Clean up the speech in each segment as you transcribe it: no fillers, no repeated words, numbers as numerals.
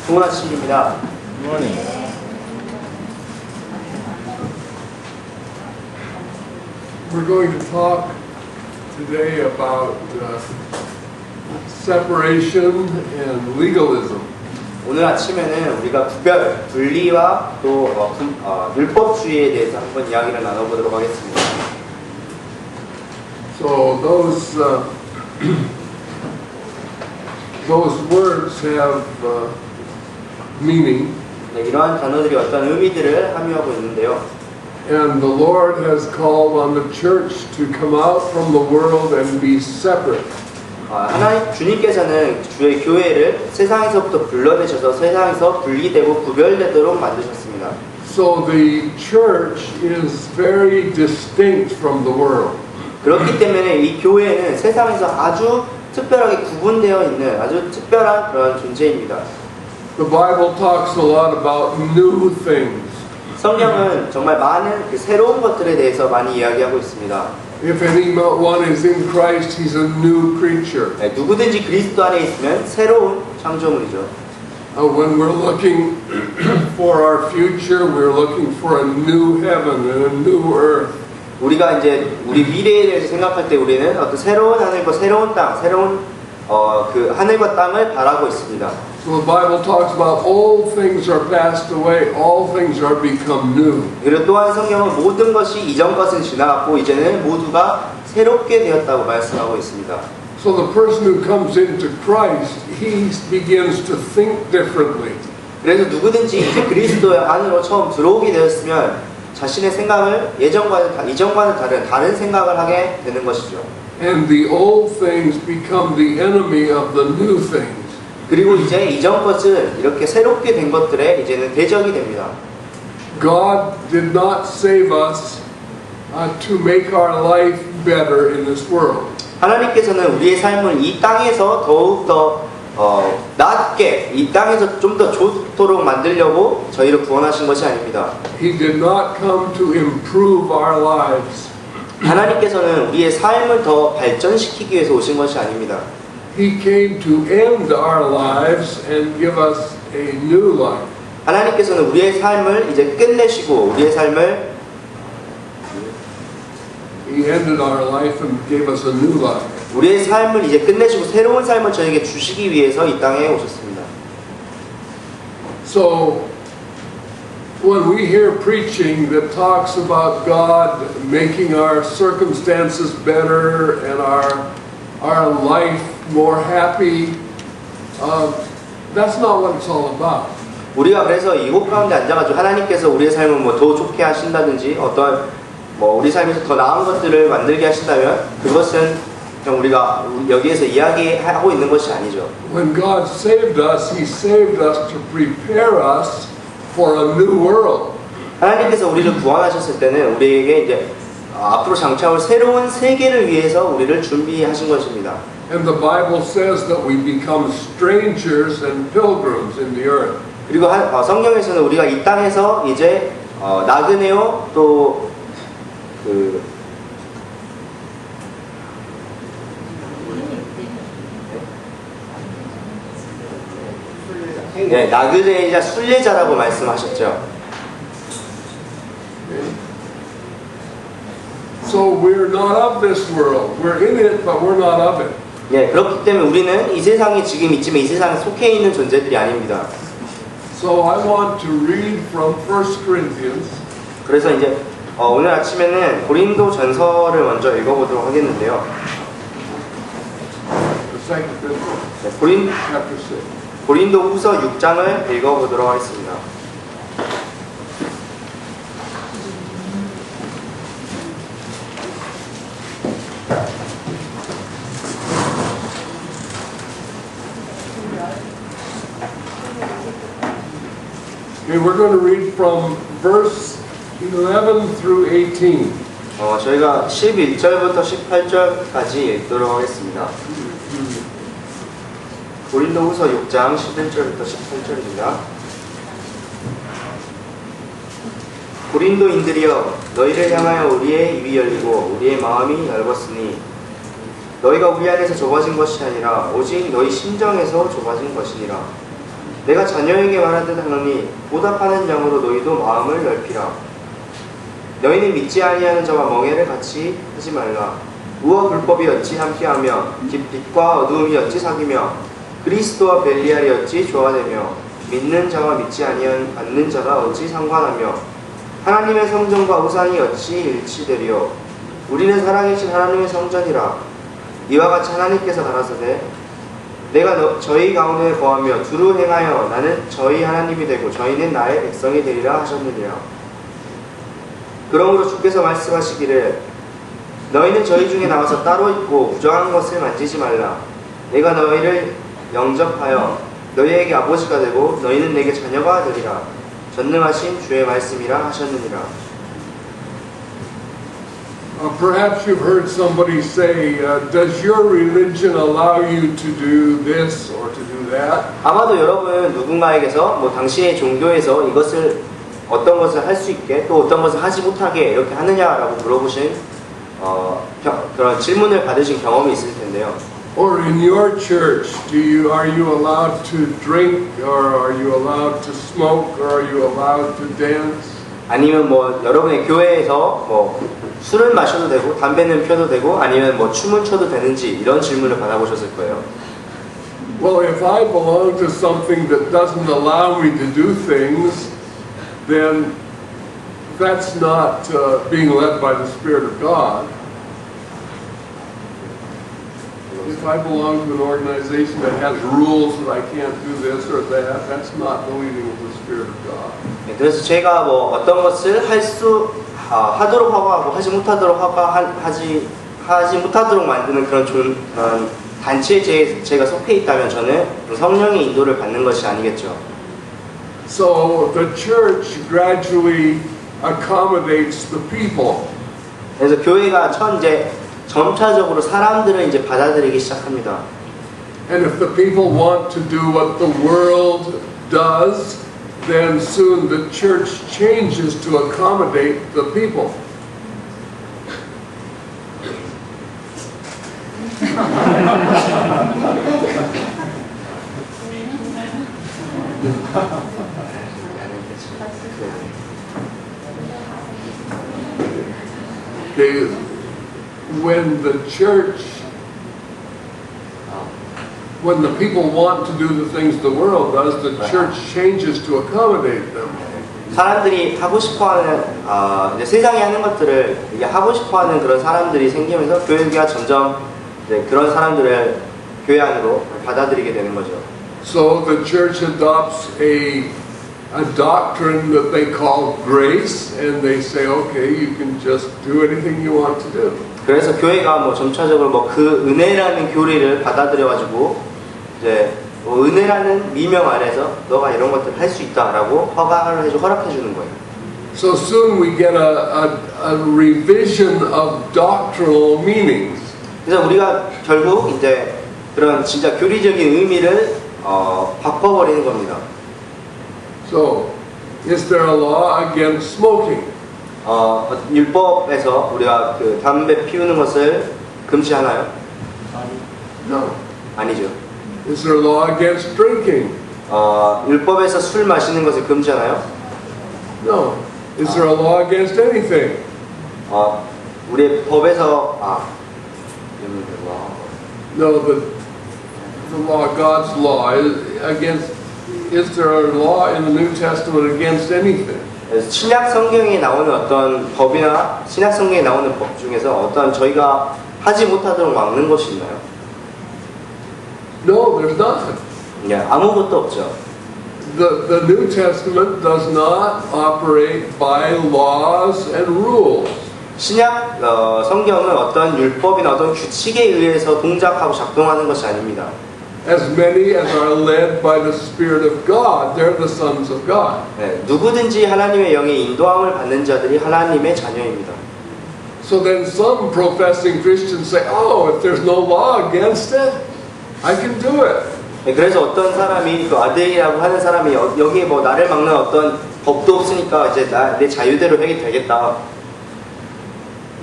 좋은 아침입니다. Good morning. We're going to talk today about separation and legalism. 오늘 아침에는 우리가 구별, 분리와 또 율법주의에 대해서 한번 이야기를 나눠보도록 하겠습니다. So those words have meaning, 네, 이러한 단어들이 어떤 의미들을 함유하고 있는데요. and the Lord has called on the church to come out from the world and be separate. 하나님 주님께서는 주의 교회를 세상에서부터 불러내셔서 세상에서 분리되고 구별되도록 만드셨습니다. So the church is very distinct from the world. 그렇기 때문에 이 교회는 세상에서 아주 특별하게 구분되어 있는 아주 특별한 그런 존재입니다. The Bible talks a lot about new things. 성경은 정말 많은 새로운 것들에 대해서 많이 이야기하고 있습니다. If anyone is in Christ, he's a new creature. 네, 누구든지 그리스도 안에 있으면 새로운 창조물이죠. When we're looking for our future, we're looking for a new heaven and a new earth. 우리가 이제 우리 미래에 대해서 생각할 때 우리는 어떤 새로운 하늘과 새로운 땅, 새로운 그 하늘과 땅을 바라고 있습니다. So the Bible talks about all things are passed away, all things are become new. 그리고 또한 성경은 모든 것이 이전 것은 지나갔고 이제는 모두가 새롭게 되었다고 말씀하고 있습니다. So the person who comes into Christ, he begins to think differently. 그래서 누구든지 이제 그리스도의 안으로 처음 들어오게 되었으면 자신의 생각을 이전과는 다른 생각을 하게 되는 것이죠. And the old things become the enemy of the new things. 그리고 이제 이전 것은 이렇게 새롭게 된 것들에 이제는 대적이 됩니다. God did not save us to make our life better in this world. 하나님께서는 우리의 삶을 이 땅에서 더욱더 낫게 이 땅에서 좀 더 좋도록 만들려고 저희를 구원하신 것이 아닙니다. He did not come to improve our lives. 하나님께서는 우리의 삶을 더 발전시키기 위해서 오신 것이 아닙니다. He came to end our lives and give us a new life. 하나님께서는 우리의 삶을 이제 끝내시고 우리의 삶을 He ended our life and gave us a new life. 우리의 삶을 이제 끝내시고 새로운 삶을 저에게 주시기 위해서 이 땅에 오셨습니다. So when we hear preaching that talks about God making our circumstances better and our life more happy, that's not what it's all about. 우리가 그래서 이곳 가운데 앉아가지고 하나님께서 우리의 삶을 뭐 더 좋게 하신다든지 어떤 우리 삶에서 더 나은 것들을 만들게 하신다면 그것은 그냥 우리가 여기에서 이야기하고 있는 것이 아니죠. When God saved us, He saved us to prepare us for a new world. 하나님께서 우리를 구원하셨을 때는 우리에게 이제 앞으로 장차올 새로운 세계를 위해서 우리를 준비하신 것입니다. And the Bible says that we become strangers and pilgrims in the earth. 그리고 성경에서는 우리가 이 땅에서 이제 나그네요 또 나그네이자 순례자라고 말씀하셨죠. So we're not of this world. We're in it, but we're not of it. 예, 그렇기 때문에 우리는 이 세상에 지금 있지만 이 세상에 속해 있는 존재들이 아닙니다. So I want to read from 1 Corinthians. 그래서 이제 오늘 아침에는 고린도 전서를 먼저 읽어보도록 하겠는데요. The second 네, chapter 6. 고린도 후서 6장을 읽어보도록 하겠습니다. Okay, we're going to read from verse 11 through 18. 저희가 11절부터 18절까지 읽도록 하겠습니다. 고린도 후서 6장 11절부터 18절입니다. 고린도인들이여 너희를 향하여 우리의 입이 열리고 우리의 마음이 넓었으니 너희가 우리 안에서 좁아진 것이 아니라 오직 너희 심정에서 좁아진 것이니라. 내가 자녀에게 말하듯 하노니 보답하는 양으로 너희도 마음을 넓히라. 너희는 믿지 아니하는 자와 멍에를 같이 하지 말라. 우와 불법이 어찌 함께하며 빛과 어두움이 어찌 사귀며 그리스도와 벨리알이 어찌 조화되며 믿는 자와 믿지 않는 자가 어찌 상관하며 하나님의 성전과 우상이 어찌 일치되리요. 우리는 살아계신 하나님의 성전이라. 이와 같이 하나님께서 가라사대 내가 저희 가운데 거하며 두루 행하여 나는 저희 하나님이 되고 저희는 나의 백성이 되리라 하셨느니라. 그러므로 주께서 말씀하시기를 너희는 저희 중에 나와서 따로 있고 부정한 것을 만지지 말라. 내가 너희를 영접하여 너희에게 아버지가 되고 너희는 내게 자녀가 되리라. 전능하신 주의 말씀이라 하셨느니라. Perhaps you've heard somebody say, does your religion allow you to do this or to do that? 아마도 여러분 누군가에게서 뭐 당신의 종교에서 이것을 어떤 것을 할 수 있게 또 어떤 것을 하지 못하게 이렇게 하느냐라고 물어보신 그런 질문을 받으신 경험이 있을 텐데요. Or in your church, are you allowed to drink, or are you allowed to smoke, or are you allowed to dance? 아니면 뭐 여러분의 교회에서 뭐 술을 마셔도 되고 담배는 펴도 되고 아니면 뭐 춤을 춰도 되는지 이런 질문을 받아보셨을 거예요. Well, if I belong to something that doesn't allow me to do things, then that's not being led by the Spirit of God. If I belong to an organization that has rules that I can't do this or that, that's not the leading of the Spirit of God. 그래서 제가 뭐 어떤 것을 하도록 하고 하지 못하도록 하지 못하도록 만드는 그런 단체에 제가 속해 있다면 저는 성령의 인도를 받는 것이 아니겠죠. So the church gradually accommodates the people. 그래서 교회가 점차적으로 사람들을 이제 받아들이기 시작합니다. And if the people want to do what the world does, then soon the church changes to accommodate the people. When the people want to do the things the world does, the church changes to accommodate them. 사람들이 하고 싶어하는 이제 세상에 하는 것들을 이게 하고 싶어하는 그런 사람들이 생기면서 교회가 점점 이제 그런 사람들을 교회 안으로 받아들이게 되는 거죠. So the church adopts a doctrine that they call grace, and they say, okay, you can just do anything you want to do. 그래서 교회가 뭐 점차적으로 뭐 그 은혜라는 교리를 받아들여가지고 이제 뭐 은혜라는 미명 아래서 너가 이런 것들을 할 수 있다라고 허락해 주는 거예요. So soon we get a revision of doctrinal meanings. 그래서 우리가 결국 이제 그런 진짜 교리적인 의미를 바꿔버리는 겁니다. So, is there a law against smoking? 율법에서 우리가 그 담배 피우는 것을 금지하나요? No. 아니죠. Is there a law against drinking? 율법에서 술 마시는 것을 금지하나요? No. Is there a law against anything? 우리의 법에서 No, the law, God's law, is there a law in the New Testament against anything? 신약 성경에 나오는 어떤 법이나 신약 성경에 나오는 법 중에서 어떤 저희가 하지 못하도록 막는 것이 있나요? No, there's nothing. 아무것도 없죠. The New Testament does not operate by laws and rules. 신약 성경은 어떤 율법이나 어떤 규칙에 의해서 동작하고 작동하는 것이 아닙니다. As many as are led by the Spirit of God, they're the sons of God. 네, 누구든지 하나님의 영의 인도함을 받는 자들이 하나님의 자녀입니다. So then some professing Christians say, oh, if there's no law against it, I can do it. 네, 그래서 어떤 사람이 그 아들이라고 하는 사람이 여기에 뭐 나를 막는 어떤 법도 없으니까 이제 내 자유대로 해도 되겠다.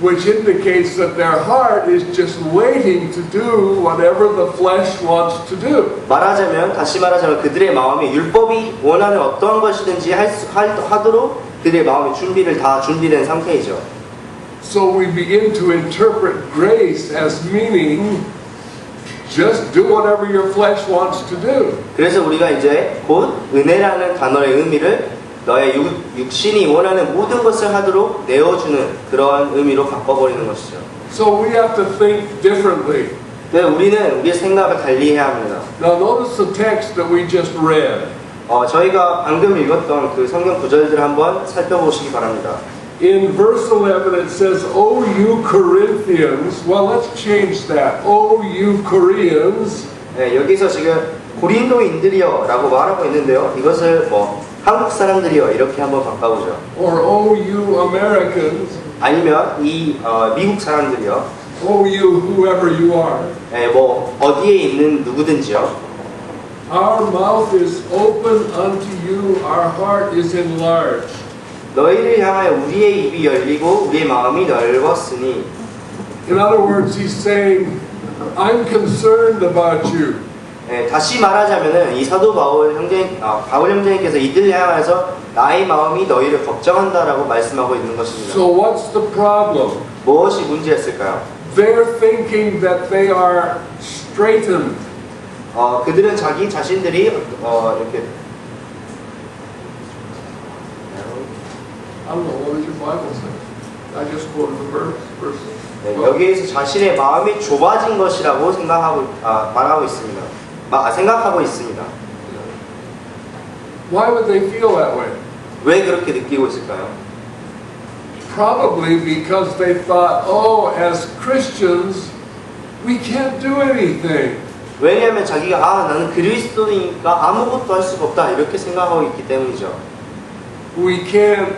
which indicates that their heart is just waiting to do whatever the flesh wants to do. 다시 말하자면 그들의 마음이 율법이 원하는 어떠한 것이든지 하도록 그들의 마음의 준비를 다 준비된 상태이죠. So we begin to interpret grace as meaning just do whatever your flesh wants to do. 그래서 우리가 이제 곧 은혜라는 단어의 의미를 너의 육신이 원하는 모든 것을 하도록 내어주는 그러한 의미로 바꿔버리는 것이죠. So we have to think differently. 네, 우리는 우리의 생각을 달리해야 합니다. Now notice the text that we just read. 저희가 방금 읽었던 그 성경 구절들을 한번 살펴보시기 바랍니다. In verse 11 it says, O you Corinthians, well let's change that. O you Koreans. 네, 여기서 지금 고린도인들이여 라고 말하고 있는데요. 이것을 한국 사람들이여 이렇게 한번 바꿔보죠. Or O you Americans. 아니면 미국 사람들이요. O you whoever you are. 네, 어디에 있는 누구든지요. Our mouth is open unto you, our heart is enlarged. 너희를 향하여 우리의 입이 열리고 우리의 마음이 넓었으니. In other words, he's saying, I'm concerned about you. 네, 다시 말하자면은 이 사도 바울 형제님께서 이들을 향해서 나의 마음이 너희를 걱정한다라고 말씀하고 있는 것입니다. So what's the problem? 무엇이 문제였을까요? They're thinking that they are straightened. 그들은 자기 자신들이 이렇게 I don't know, what does your Bible say? I just quoted the verse. 네, 여기에서 자신의 마음이 좁아진 것이라고 말하고 있습니다. 생각하고 있습니다. Why would they feel that way? 왜 그렇게 느끼고 있을까요? Probably because they thought, oh, as Christians, we can't do anything. 왜냐하면 자기가 나는 그리스도니까 아무것도 할 수가 없다 이렇게 생각하고 있기 때문이죠. We can't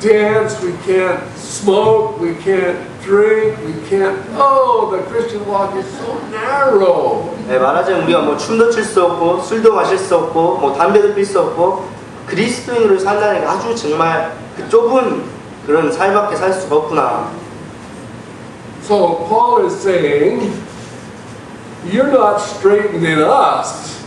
dance, we can't smoke, we can't drink, we can't. Oh, the Christian walk is so narrow. 네, 말하자면 우리가 춤도 출 수 없고 술도 마실 수 없고 담배도 필 수 없고 그리스도인으로 산다는 게 아주 정말 그 좁은 그런 삶밖에 살 수가 없구나. So Paul is saying, you're not straightening us,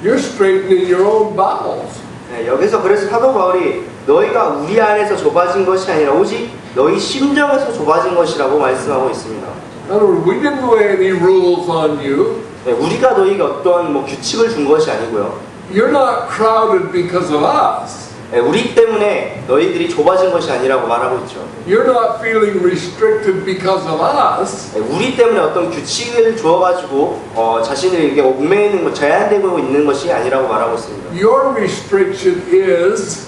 you're straightening your own bowels. 네, 여기서 그래서 사도 바울이 너희가 우리 안에서 좁아진 것이 아니라 오직 너희 심정에서 좁아진 것이라고 말씀하고 있습니다. In other words, we didn't lay any rules on you. 네, 우리가 너희에게 어떤 규칙을 준 것이 아니고요. You're not crowded because of us. 네, 우리 때문에 너희들이 좁아진 것이 아니라고 말하고 있죠. You're not feeling restricted because of us. 네, 우리 때문에 어떤 규칙을 주어가지고 자신들에게 얽매여 있는 것, 제한되고 있는 것이 아니라고 말하고 있습니다. Your restriction is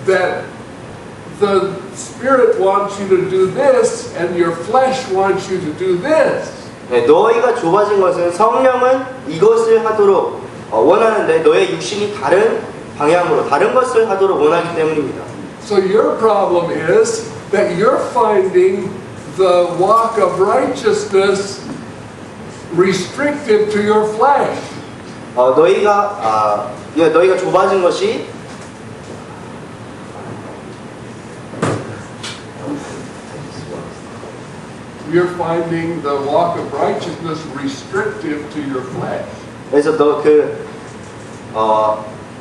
that the Spirit wants you to do this and your flesh wants you to do this. 네, 너희가 좁아진 것은 성령은 이것을 하도록 원하는데 너의 육신이 다른 방향으로 다른 것을 하도록 원하기 때문입니다. So your problem is that you're finding the walk of righteousness restricted to your flesh. 너희가 좁아진 것이 You're finding the walk of righteousness restrictive to your flesh. 그래서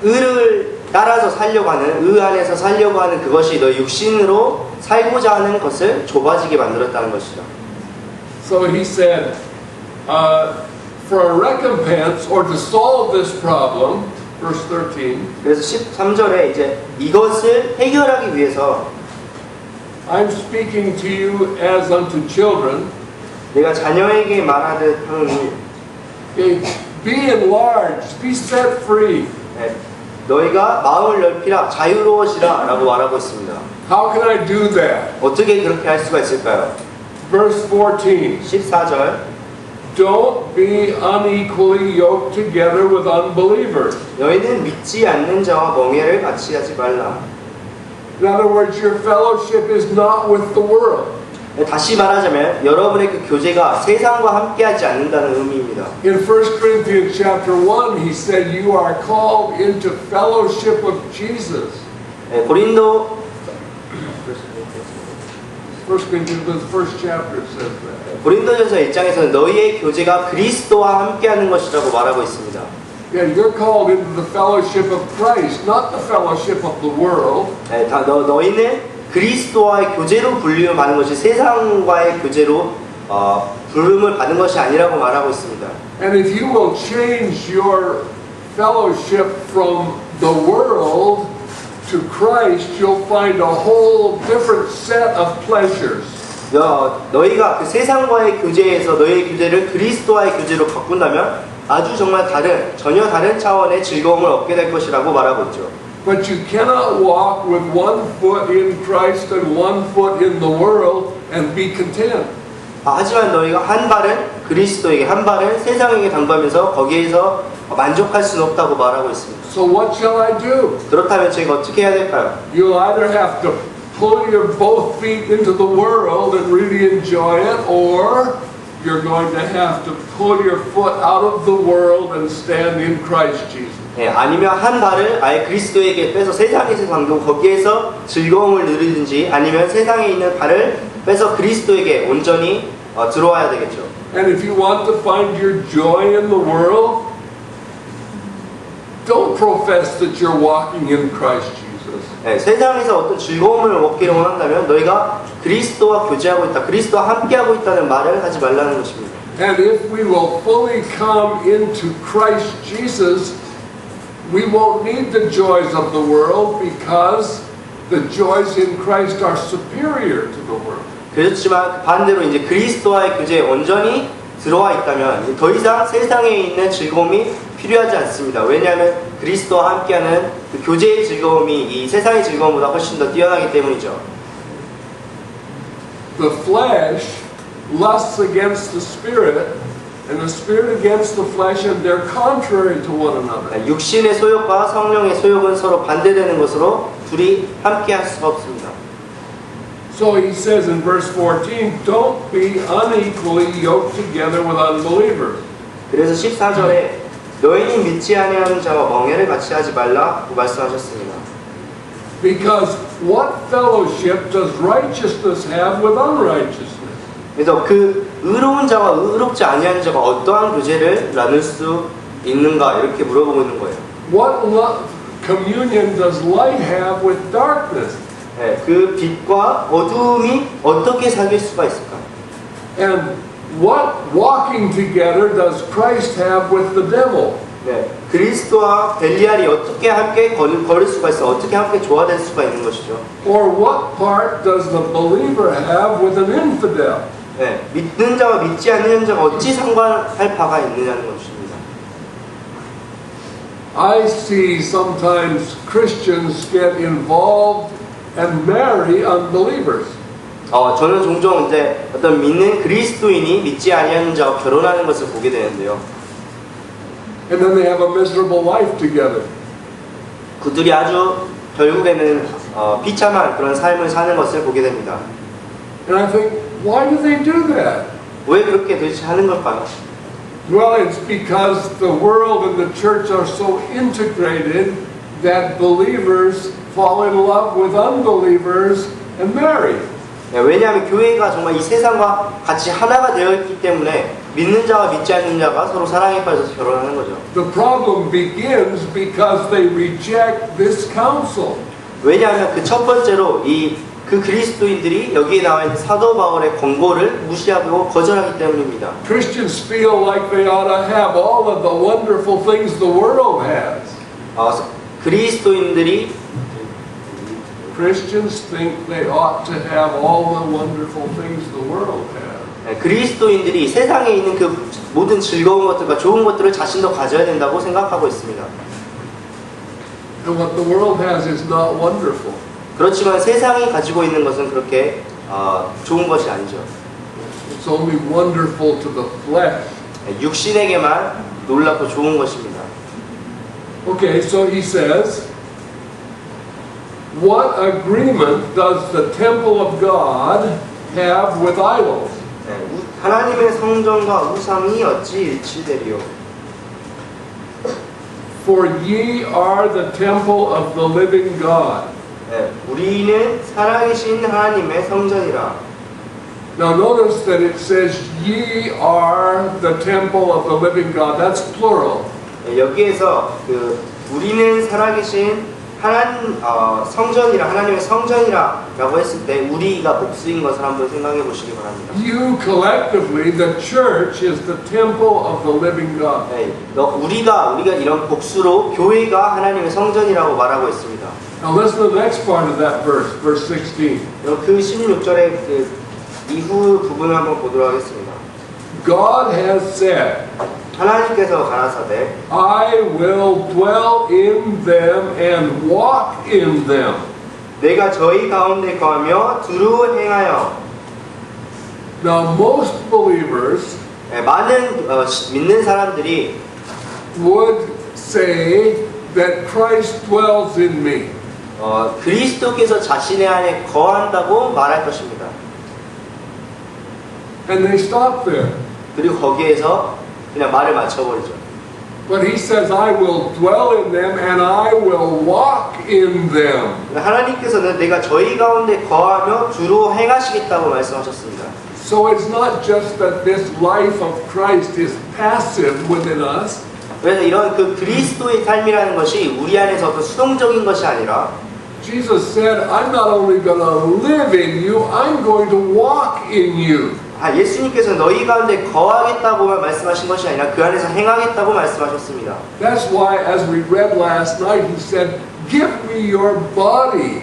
의를 따라서 살려고 하는 의 안에서 살려고 하는 그것이 너 육신으로 살고자 하는 것을 좁아지게 만들었다는 것이죠. So he said, for a recompense or to solve this problem, verse 13. 그래서 13절에 이제 이것을 해결하기 위해서 I'm speaking to you as unto children. 내가 자녀에게 말하듯 하노니 Okay, be enlarged, be set free. 너희가 마음을 넓히라 자유로워지라 라고 말하고 있습니다. How can I do that? 어떻게 그렇게 할 수가 있을까요? Verse 14. 14절 Don't be unequally yoked together with unbelievers. 너희는 믿지 않는 자와 멍에를 같이 하지 말라. In other words, your fellowship is not with the world. 다시 말하자면 여러분의 그 교제가 세상과 함께하지 않는다는 의미입니다. In 1 Corinthians chapter 1, he said you are called into fellowship of Jesus. 고린도 1 1 Corinthians, the first chapter says that. 고린도전서 1장에서는 너희의 교제가 그리스도와 함께하는 것이라고 말하고 있습니다. Yeah, you're called into the fellowship of Christ, not the fellowship of the world. 네, 너희는 그리스도와의 교제로 불림을 받는 것이 세상과의 교제로 부름을 받는 것이 아니라고 말하고 있습니다. And if you will change your fellowship from the world to Christ, you'll find a whole different set of pleasures. 너희가 그 세상과의 교제에서 너희의 교제를 그리스도와의 교제로 바꾼다면 아주 정말 전혀 다른 차원의 즐거움을 얻게 될 것이라고 말하고 있죠. But you cannot walk with one foot in Christ and one foot in the world and be content. 하지만 너희가 한 발은 그리스도에게 한 발은 세상에게 당구하면서 거기에서 만족할 수는 없다고 말하고 있습니다. So what shall I do? 그렇다면 저희가 어떻게 해야 될까요? You'll either have to pull your both feet into the world and really enjoy it, or you're going to have to pull your foot out of the world and stand in Christ Jesus. 아니면 한 발을 아예 그리스도에게 빼서 세상에서 당기고 거기에서 즐거움을 누리든지 아니면 세상에 있는 발을 빼서 그리스도에게 온전히 들어와야 되겠죠. And if you want to find your joy in the world, don't profess that you're walking in Christ Jesus. 세상에서 어떤 즐거움을 얻기를 원한다면 너희가 그리스도와 교제하고 있다, 그리스도와 함께하고 있다는 말을 하지 말라는 것입니다. And if we will fully come into Christ Jesus, we won't need the joys of the world because the joys in Christ are superior to the world. 그렇지만 반대로 이제 그리스도와의 교제에 온전히 들어와 있다면 더 이상 세상에 있는 즐거움이 필요하지 않습니다. 왜냐하면 그리스도와 함께하는 그 교제의 즐거움이 이 세상의 즐거움보다 훨씬 더 뛰어나기 때문이죠. The flesh lusts against the spirit, and the spirit against the flesh, and they're contrary to one another. 육신의 소욕과 성령의 소욕은 서로 반대되는 것으로 둘이 함께할 수가 없습니다. So he says in verse 14, don't be unequally yoked together with unbelievers. 그래서 14절에 너희는 믿지 아니하는 자와 멍에를 같이 하지 말라고 말씀하셨습니다. Because what fellowship does righteousness have with unrighteousness? 그래서 그 의로운 자와 의롭지 아니하는 자가 어떠한 교제를 나눌 수 있는가 이렇게 물어보고 있는 거예요. What communion does light have with darkness? 그 빛과 어두움이 어떻게 사귈 수가 있을까? And what walking together does Christ have with the devil? 그리스도와 벨리알이 어떻게 함께 걸을 수가 있어? 어떻게 함께 조화될 수가 있는 것이죠? Or what part does the believer have with an infidel? 믿는 자와 믿지 않는 자가 어찌 상관할 바가 있느냐는 것입니다. I see sometimes Christians get involved and marry unbelievers. 저는 종종 이제 어떤 믿는 그리스도인이 믿지 아니하는 자와 결혼하는 것을 보게 되는데요. And then they have a miserable life together. 그들이 아주 결국에는 비참한 그런 삶을 사는 것을 보게 됩니다. And I think, why do they do that? 왜 그렇게 도대체 하는 걸까요? Well, it's because the world and the church are so integrated that believers fall in love with unbelievers and marry. 왜냐하면 교회가 정말 이 세상과 같이 하나가 되어 있기 때문에 믿는 자와 믿지 않는 자가 서로 사랑에 빠져서 결혼하는 거죠. The problem begins because they reject this counsel. 왜냐하면 그 첫 번째로 그 그리스도인들이 여기에 나와 있는 사도 바울의 권고를 무시하고 거절하기 때문입니다. Christians feel like they ought to have all of the wonderful things the world has. Christians think they ought to have all the wonderful things the world has. 그리스도인들이 세상에 있는 그 모든 즐거운 것들과 좋은 것들을 자신도 가져야 된다고 생각하고 있습니다. And what the world has is not wonderful. 그렇지만 세상이 가지고 있는 것은 그렇게 좋은 것이 아니죠. It's only wonderful to the flesh. 육신에게만 놀랍고 좋은 것입니다. Okay, so he says, what agreement does the temple of God have with idols? 하나님의 성전과 우상이 어찌 일치되리요? For ye are the temple of the living God. 우리는 살아계신 하나님의 성전이라. Now notice that it says, ye are the temple of the living God. That's plural. 여기에서 그 우리는 살아계신 성전이라 하나님의 성전이라고 했을 때 우리가 복수인 것을 한번 생각해 보시기 바랍니다. You collectively, the church, is the temple of the living God. 네, 우리가 이런 복수로 교회가 하나님의 성전이라고 말하고 있습니다. Now listen to the next part of that verse, verse 16. 그 16절의 그 이후 부분을 한번 보도록 하겠습니다. God has said, 하나님께서 가라사대 I will dwell in them and walk in them. 내가 저희 가운데 거하며 두루 행하여. Now most believers 많은 믿는 사람들이 would say that Christ dwells in me. 그리스도께서 자신의 안에 거한다고 말할 것입니다. And they stop there. 그리고 거기에서 그냥 말을 맞춰버리죠. But he says, I will dwell in them and I will walk in them. 하나님께서는 내가 저희 가운데 거하며 주로 행하시겠다고 말씀하셨습니다. So it's not just that this life of Christ is passive within us. 그래서 이런 그 그리스도의 삶이라는 것이 우리 안에서 어떤 수동적인 것이 아니라 Jesus said, I'm not only going to live in you, I'm going to walk in you. 예수님께서 너희 가운데 거하겠다고만 말씀하신 것이 아니라 그 안에서 행하겠다고 말씀하셨습니다. That's why, as we read last night, he said, give me your body.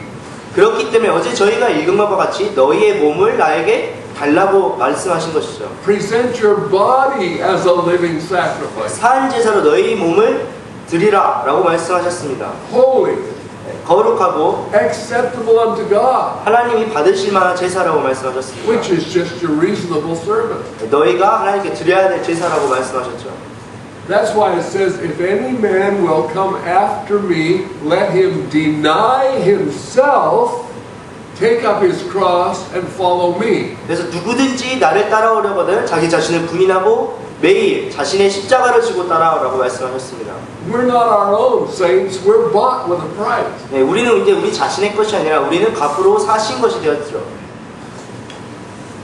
그렇기 때문에 어제 저희가 읽은 것과 같이 너희의 몸을 나에게 달라고 말씀하신 것이죠. Present your body as a living sacrifice. 산 제사로 너희 몸을 드리라 라고 말씀하셨습니다. Holy. 거룩하고 acceptable unto God, 하나님이 받으실 만한 제사라고 말씀하셨습니다. which is just your reasonable service. 너희가 하나님께 드려야 될 제사라고 말씀하셨죠. That's why it says, if any man will come after me, let him deny himself, take up his cross and follow me. 그래서 누구든지 나를 따라오려거든 자기 자신을 부인하고 매일 자신의 십자가를 지고 따라오라고 말씀하셨습니다. We're not our own saints, we're bought with a price. 네, 우리는 이제 우리 자신의 것이 아니라 우리는 값으로 사신 것이 되었죠.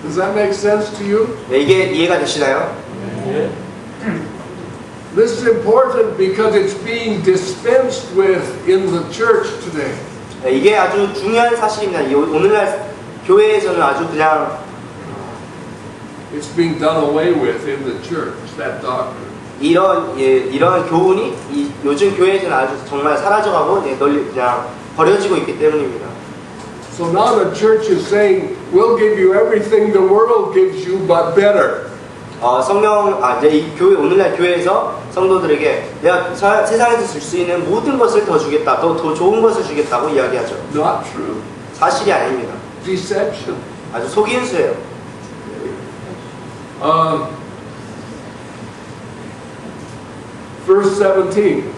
Does that make sense to you? 네, 이게 이해가 되시나요? This is important because it's being dispensed with in the church today. 네, 이게 아주 중요한 사실입니다. 오늘날 교회에서는 아주 그냥 It's being done away with in the church, that doctrine. 이런 교훈이 요즘 교회에서는 아주 정말 사라져가고 널리 그냥 버려지고 있기 때문입니다. So now the church is saying, we'll give you everything the world gives you, but better. 이제 이 교회 오늘날 교회에서 성도들에게 내가 세상에서 줄 수 있는 모든 것을 더 주겠다, 더 좋은 것을 주겠다고 이야기하죠. Not true. 사실이 아닙니다. Deception. 아주 속임수예요. Verse 17.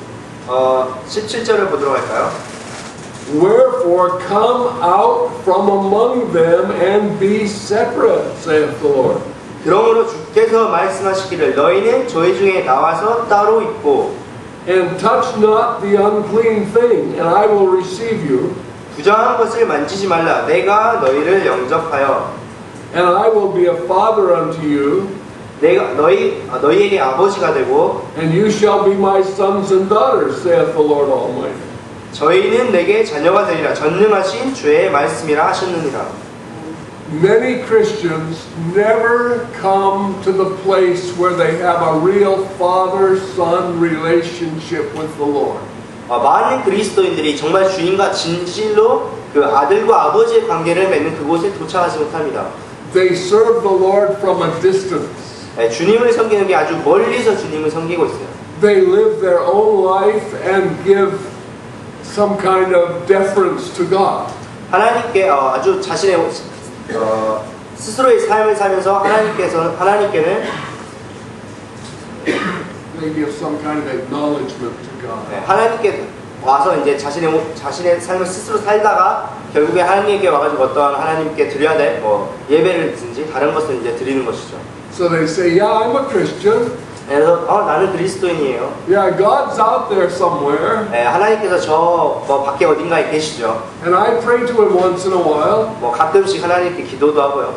17절을 보도록 할까요? Wherefore come out from among them and be separate, saith the Lord. 그러므로 주께서 말씀하시기를 너희는 저희 중에 나와서 따로 있고 And touch not the unclean thing, and I will receive you. 부정한 것을 만지지 말라. 내가 너희를 영접하여 And I will be a father unto you. 내가 너희에게 아버지가 되고 And you shall be my sons and daughters, saith the Lord Almighty. 저희는 내게 자녀가 되리라. 전능하신 주의 말씀이라 하셨느니라. Many Christians never come to the place where they have a real father-son relationship with the Lord. 많은 그리스도인들이 정말 주님과 진실로 그 아들과 아버지의 관계를 맺는 그곳에 도착하지 못합니다. They serve the Lord from a distance. 주님을 섬기는 게 아주 멀리서 주님을 섬기고 있어요. They live their own life and give some kind of deference to God. 하나님께 아주 자신의 스스로의 삶을 살면서 하나님께는 They give some kind of acknowledgement to God. 하나님께 와서 이제 자신의 삶을 스스로 살다가 결국에 하나님께 와가지고 어떠한 하나님께 드려야 될 예배를든지 다른 것을 이제 드리는 것이죠. So they say, yeah, I'm a Christian. 그래서 나는 그리스도인이에요. Yeah, God's out there somewhere. 하나님께서 저 밖에 어딘가에 계시죠. And I pray to Him once in a while. 가끔씩 하나님께 기도도 하고요.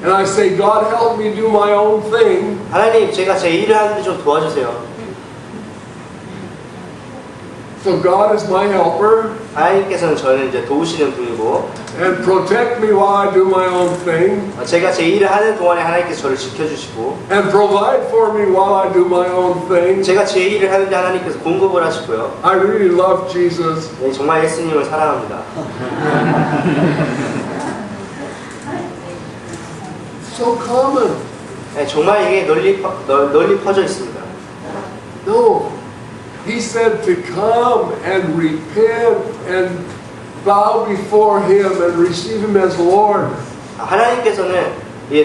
and I say, God, help me do my own thing, 하나님, 제가 제 일을 하는데 좀 도와주세요. so God is my helper, 하나님께서는 저를 이제 도우시는 분이고, and protect me while I do my own thing, 제가 제 일을 하는 동안에 하나님께서 저를 지켜주시고, and provide for me while I do my own thing. 제가 제 일을 하는데 하나님께서 공급을 하시고요. I really love Jesus. 네, 정말 예수님을 사랑합니다. So common. 네, 정말 이게 널리 퍼져 있습니다. No. He said to come and repent and bow before Him and receive Him as Lord. 하나님께서는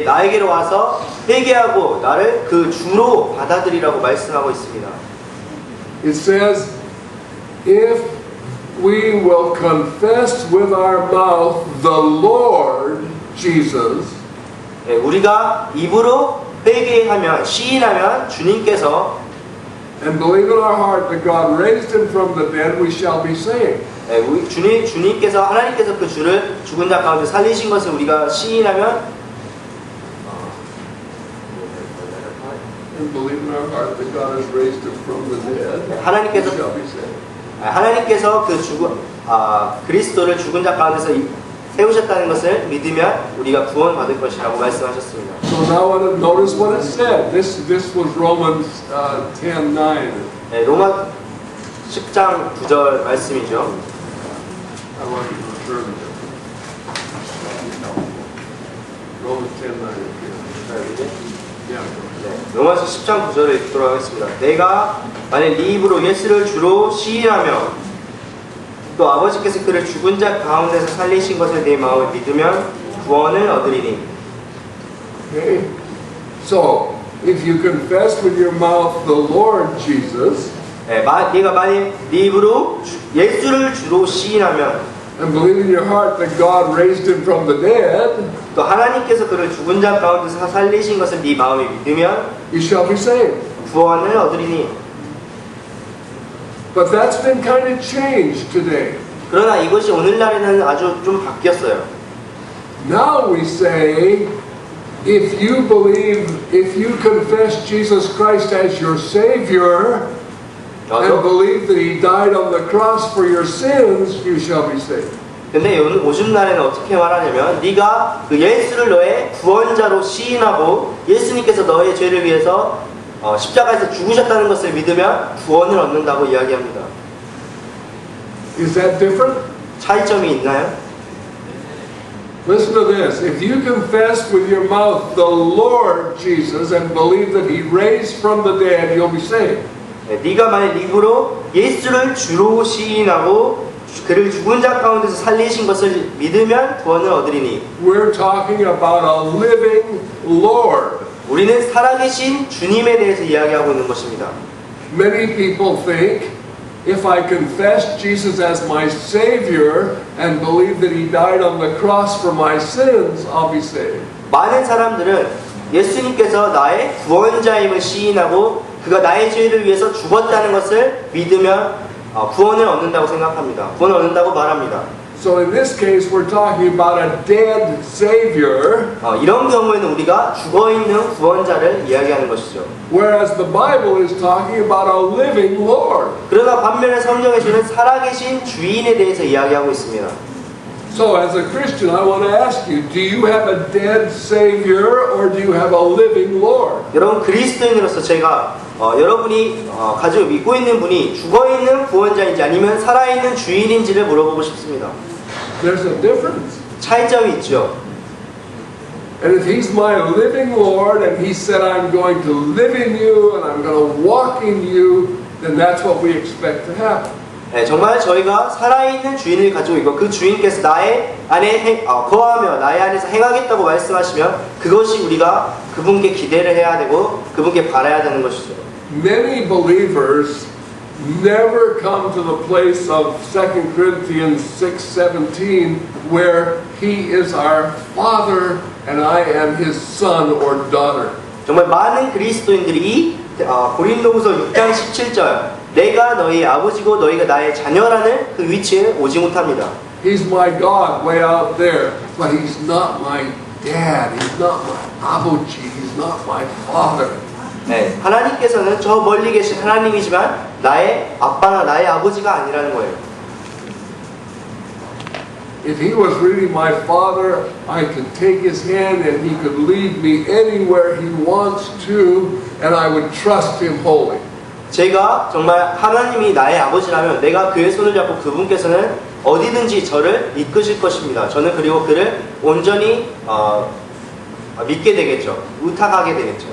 나에게로 와서 회개하고 나를 그 주로 받아들이라고 말씀하고 있습니다. It says, if we will confess with our mouth the Lord Jesus, 네, 우리가 입으로 회개하면 시인하면 주님께서 and believe in our heart that God raised Him from the dead, we shall be saved. 네, 주님께서 하나님께서 그 주를 죽은 자 가운데 살리신 것을 우리가 시인하면 And believe in our heart that God has raised Him from the dead, we 하나님께서 shall be saved. 하나님께서 그 그리스도를 죽은 자 가운데서 세우셨다는 것을 믿으면 우리가 구원받을 것이라고 말씀하셨습니다. So now notice what it said. This was Romans 10:9. 네, 로마 10장 9절 말씀이죠. I want you to turn there. Romans 10:9. Yeah. 네, 로마서 10장 9절을 읽도록 하겠습니다. 내가 만일 네 입으로 예수를 주로 시인하며 또 아버지께서 그를 죽은 자 가운데서 살리신 것을 내 마음에 믿으면 구원을 얻으리니. Okay. So, if you confess with your mouth the Lord Jesus 네, 네가 만일 네 입으로 예수를 주로 시인하면 and believe in your heart that God raised Him from the dead, 또 하나님께서 그를 죽은 자 가운데서 살리신 것을 네 마음에 믿으면 you shall be saved. 구원을 얻으리니. But that's been kind of changed today. 그러나 이것이 오늘날에는 아주 좀 바뀌었어요. Now we say, if you confess Jesus Christ as your Savior and believe that He died on the cross for your sins, you shall be saved. 근데 요즘 날에는 어떻게 말하냐면 네가 그 예수를 너의 구원자로 시인하고 예수님께서 너의 죄를 위해서 십자가에서 죽으셨다는 것을 믿으면 구원을 얻는다고 이야기합니다. Is that different? 차이점이 있나요? Listen to this. If you confess with your mouth the Lord Jesus and believe that He raised from the dead, you'll be saved. 네, 네가 만약 입으로 예수를 주로 시인하고 그를 죽은 자 가운데서 살리신 것을 믿으면 구원을 얻으리니. We're talking about a living Lord. 우리는 살아계신 주님에 대해서 이야기하고 있는 것입니다. Many people think if I confess Jesus as my Savior and believe that He died on the cross for my sins, I'll be saved. 많은 사람들은 예수님께서 나의 구원자임을 시인하고 그가 나의 죄를 위해서 죽었다는 것을 믿으면 구원을 얻는다고 생각합니다. 구원을 얻는다고 말합니다. So in this case, we're talking about a dead Savior. 이런 경우에는 우리가 죽어있는 구원자를 이야기하는 것이죠. Whereas the Bible is talking about a living Lord. 그러나 반면에 성경에서는 살아계신 주인에 대해서 이야기하고 있습니다. So as a Christian, I want to ask you, do you have a dead Savior or do you have a living Lord? 여러분 그리스도인으로서 제가 여러분이 가지고 믿고 있는 분이 죽어있는 구원자인지 아니면 살아있는 주인인지를 물어보고 싶습니다. There's a difference. 차이점이 있죠. And if He's my living Lord and He said, I'm going to live in you and I'm going to walk in you, then that's what we expect to happen. 네, 정말 저희가 살아있는 주인을 가지고 있고 그 주인께서 나의 안에 거하며 나의 안에서 행하겠다고 말씀하시면 그것이 우리가 그분께 기대를 해야 되고 그분께 바라야 되는 것이죠. Many believers never come to the place of 2 Corinthians 6:17 where He is our Father and I am His son or daughter. 정말 많은 그리스도인들이 고린도후서 6장 17절 내가 너희 아버지고 너희가 나의 자녀라는 그 위치에 오지 못합니다. He's my God way out there, but He's not my dad, he's not my abuji, he's not my father. 네, 하나님께서는 저 멀리 계신 하나님이지만 나의 아빠나 나의 아버지가 아니라는 거예요. If he was really my father, I could take his hand and he could lead me anywhere he wants to, and I would trust him wholly. 제가 정말 하나님이 나의 아버지라면 내가 그의 손을 잡고 그분께서는 어디든지 저를 이끄실 것입니다. 저는 그리고 그를 온전히 믿게 되겠죠. 의탁하게 되겠죠.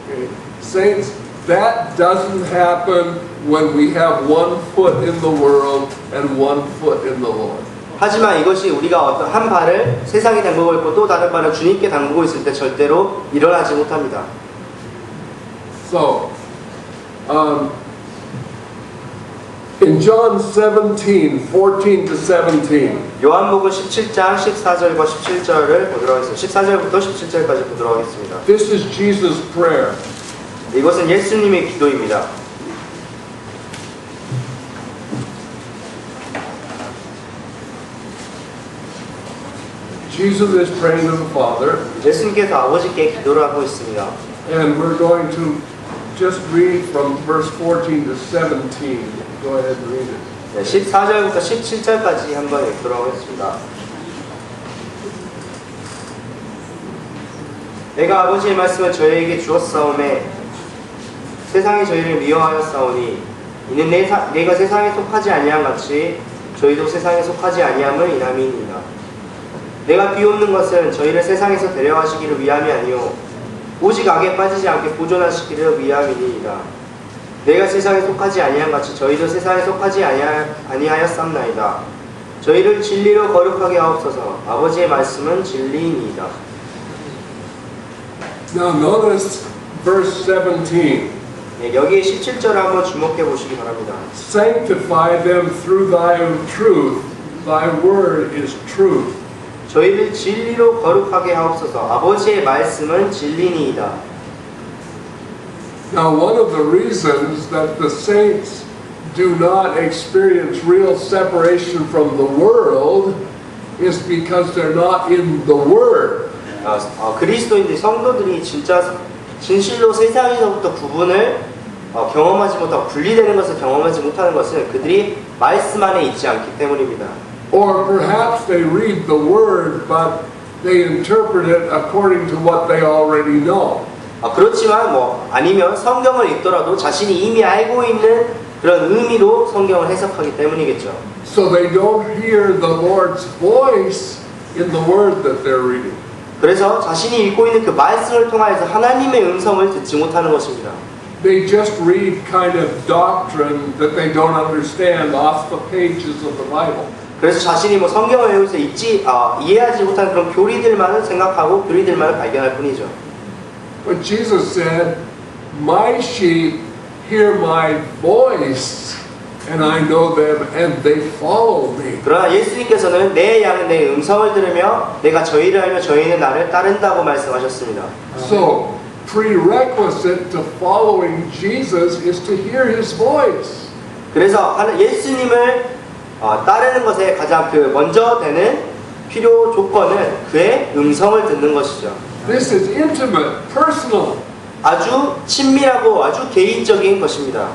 Okay. Saints, that doesn't happen when we have one foot in the world and one foot in the Lord. 하지만 이것이 우리가 어떤 한 발을 세상에 담그고 있고 또 다른 발을 주님께 담그고 있을 때 절대로 일어나지 못합니다. So, in John 17, 14 to 17, 요한복음 17장 14절과 17절을 보도록 하겠습니다. 14절부터 17절까지 보도록 하겠습니다. this is Jesus' prayer. 이것은 예수님의 기도입니다. Jesus is praying to the Father, 예수님께서 아버지께 기도를 하고 있습니다. and we're going to just read from verse 14 to 17. Go ahead and read it. 네, 14절부터 17절까지 한번 읽도록 하겠습니다. 내가 아버지의 말씀을 저희에게 주었사오매 세상이 저희를 미워하였사오니 이는 내가 세상에 속하지 아니함 같이 저희도 세상에 속하지 아니함을 인함이니이다. 내가 비옵는 것은 저희를 세상에서 데려가시기를 위함이 아니요 오직 악에 빠지지 않게 보존하시기를 위함이니이다. 내가 세상에 속하지 아니함 같이 저희도 세상에 속하지 아니하였삼나이다. 저희를 진리로 거룩하게 하옵소서. 아버지의 말씀은 진리이니이다. Now notice verse 17. 네, 여기 17절 한번 주목해 보시기 바랍니다. Sanctify them through thy truth. Thy word is truth. 저희를 진리로 거룩하게 하옵소서. 아버지의 말씀은 진리니이다. Now one of the reasons that the saints do not experience real separation from the world is because they're not in the word. 그리스도인들 성도들이 진실로 세상에서부터 구분을 경험하지 못하고 분리되는 것을 경험하지 못하는 것은 그들이 말씀 안에 있지 않기 때문입니다. Or perhaps they read the word but they interpret it according to what they already know. 그렇지만 아니면 성경을 읽더라도 자신이 이미 알고 있는 그런 의미로 성경을 해석하기 때문이겠죠. So they don't hear the Lord's voice in the word that they're reading. 그래서 자신이 읽고 있는 그 말씀을 통하여서 하나님의 음성을 듣지 못하는 것입니다. They just read kind of doctrine that they don't understand off the pages of the Bible. 그래서 자신이 성경을 외우면서 이해하지 못하는 그런 교리들만을 생각하고 교리들만을 발견할 뿐이죠. But Jesus said, "My sheep hear my voice, and I know them, and they follow me." 그러나 예수님께서는 내 양은 내 음성을 들으며 내가 저희를 알며 저희는 나를 따른다고 말씀하셨습니다. So, prerequisite to following Jesus is to hear His voice. 그래서 예수님을 따르는 것에 가장 먼저 되는 필요 조건은 그의 음성을 듣는 것이죠. This is intimate, personal. 아주 친밀하고 아주 개인적인 것입니다.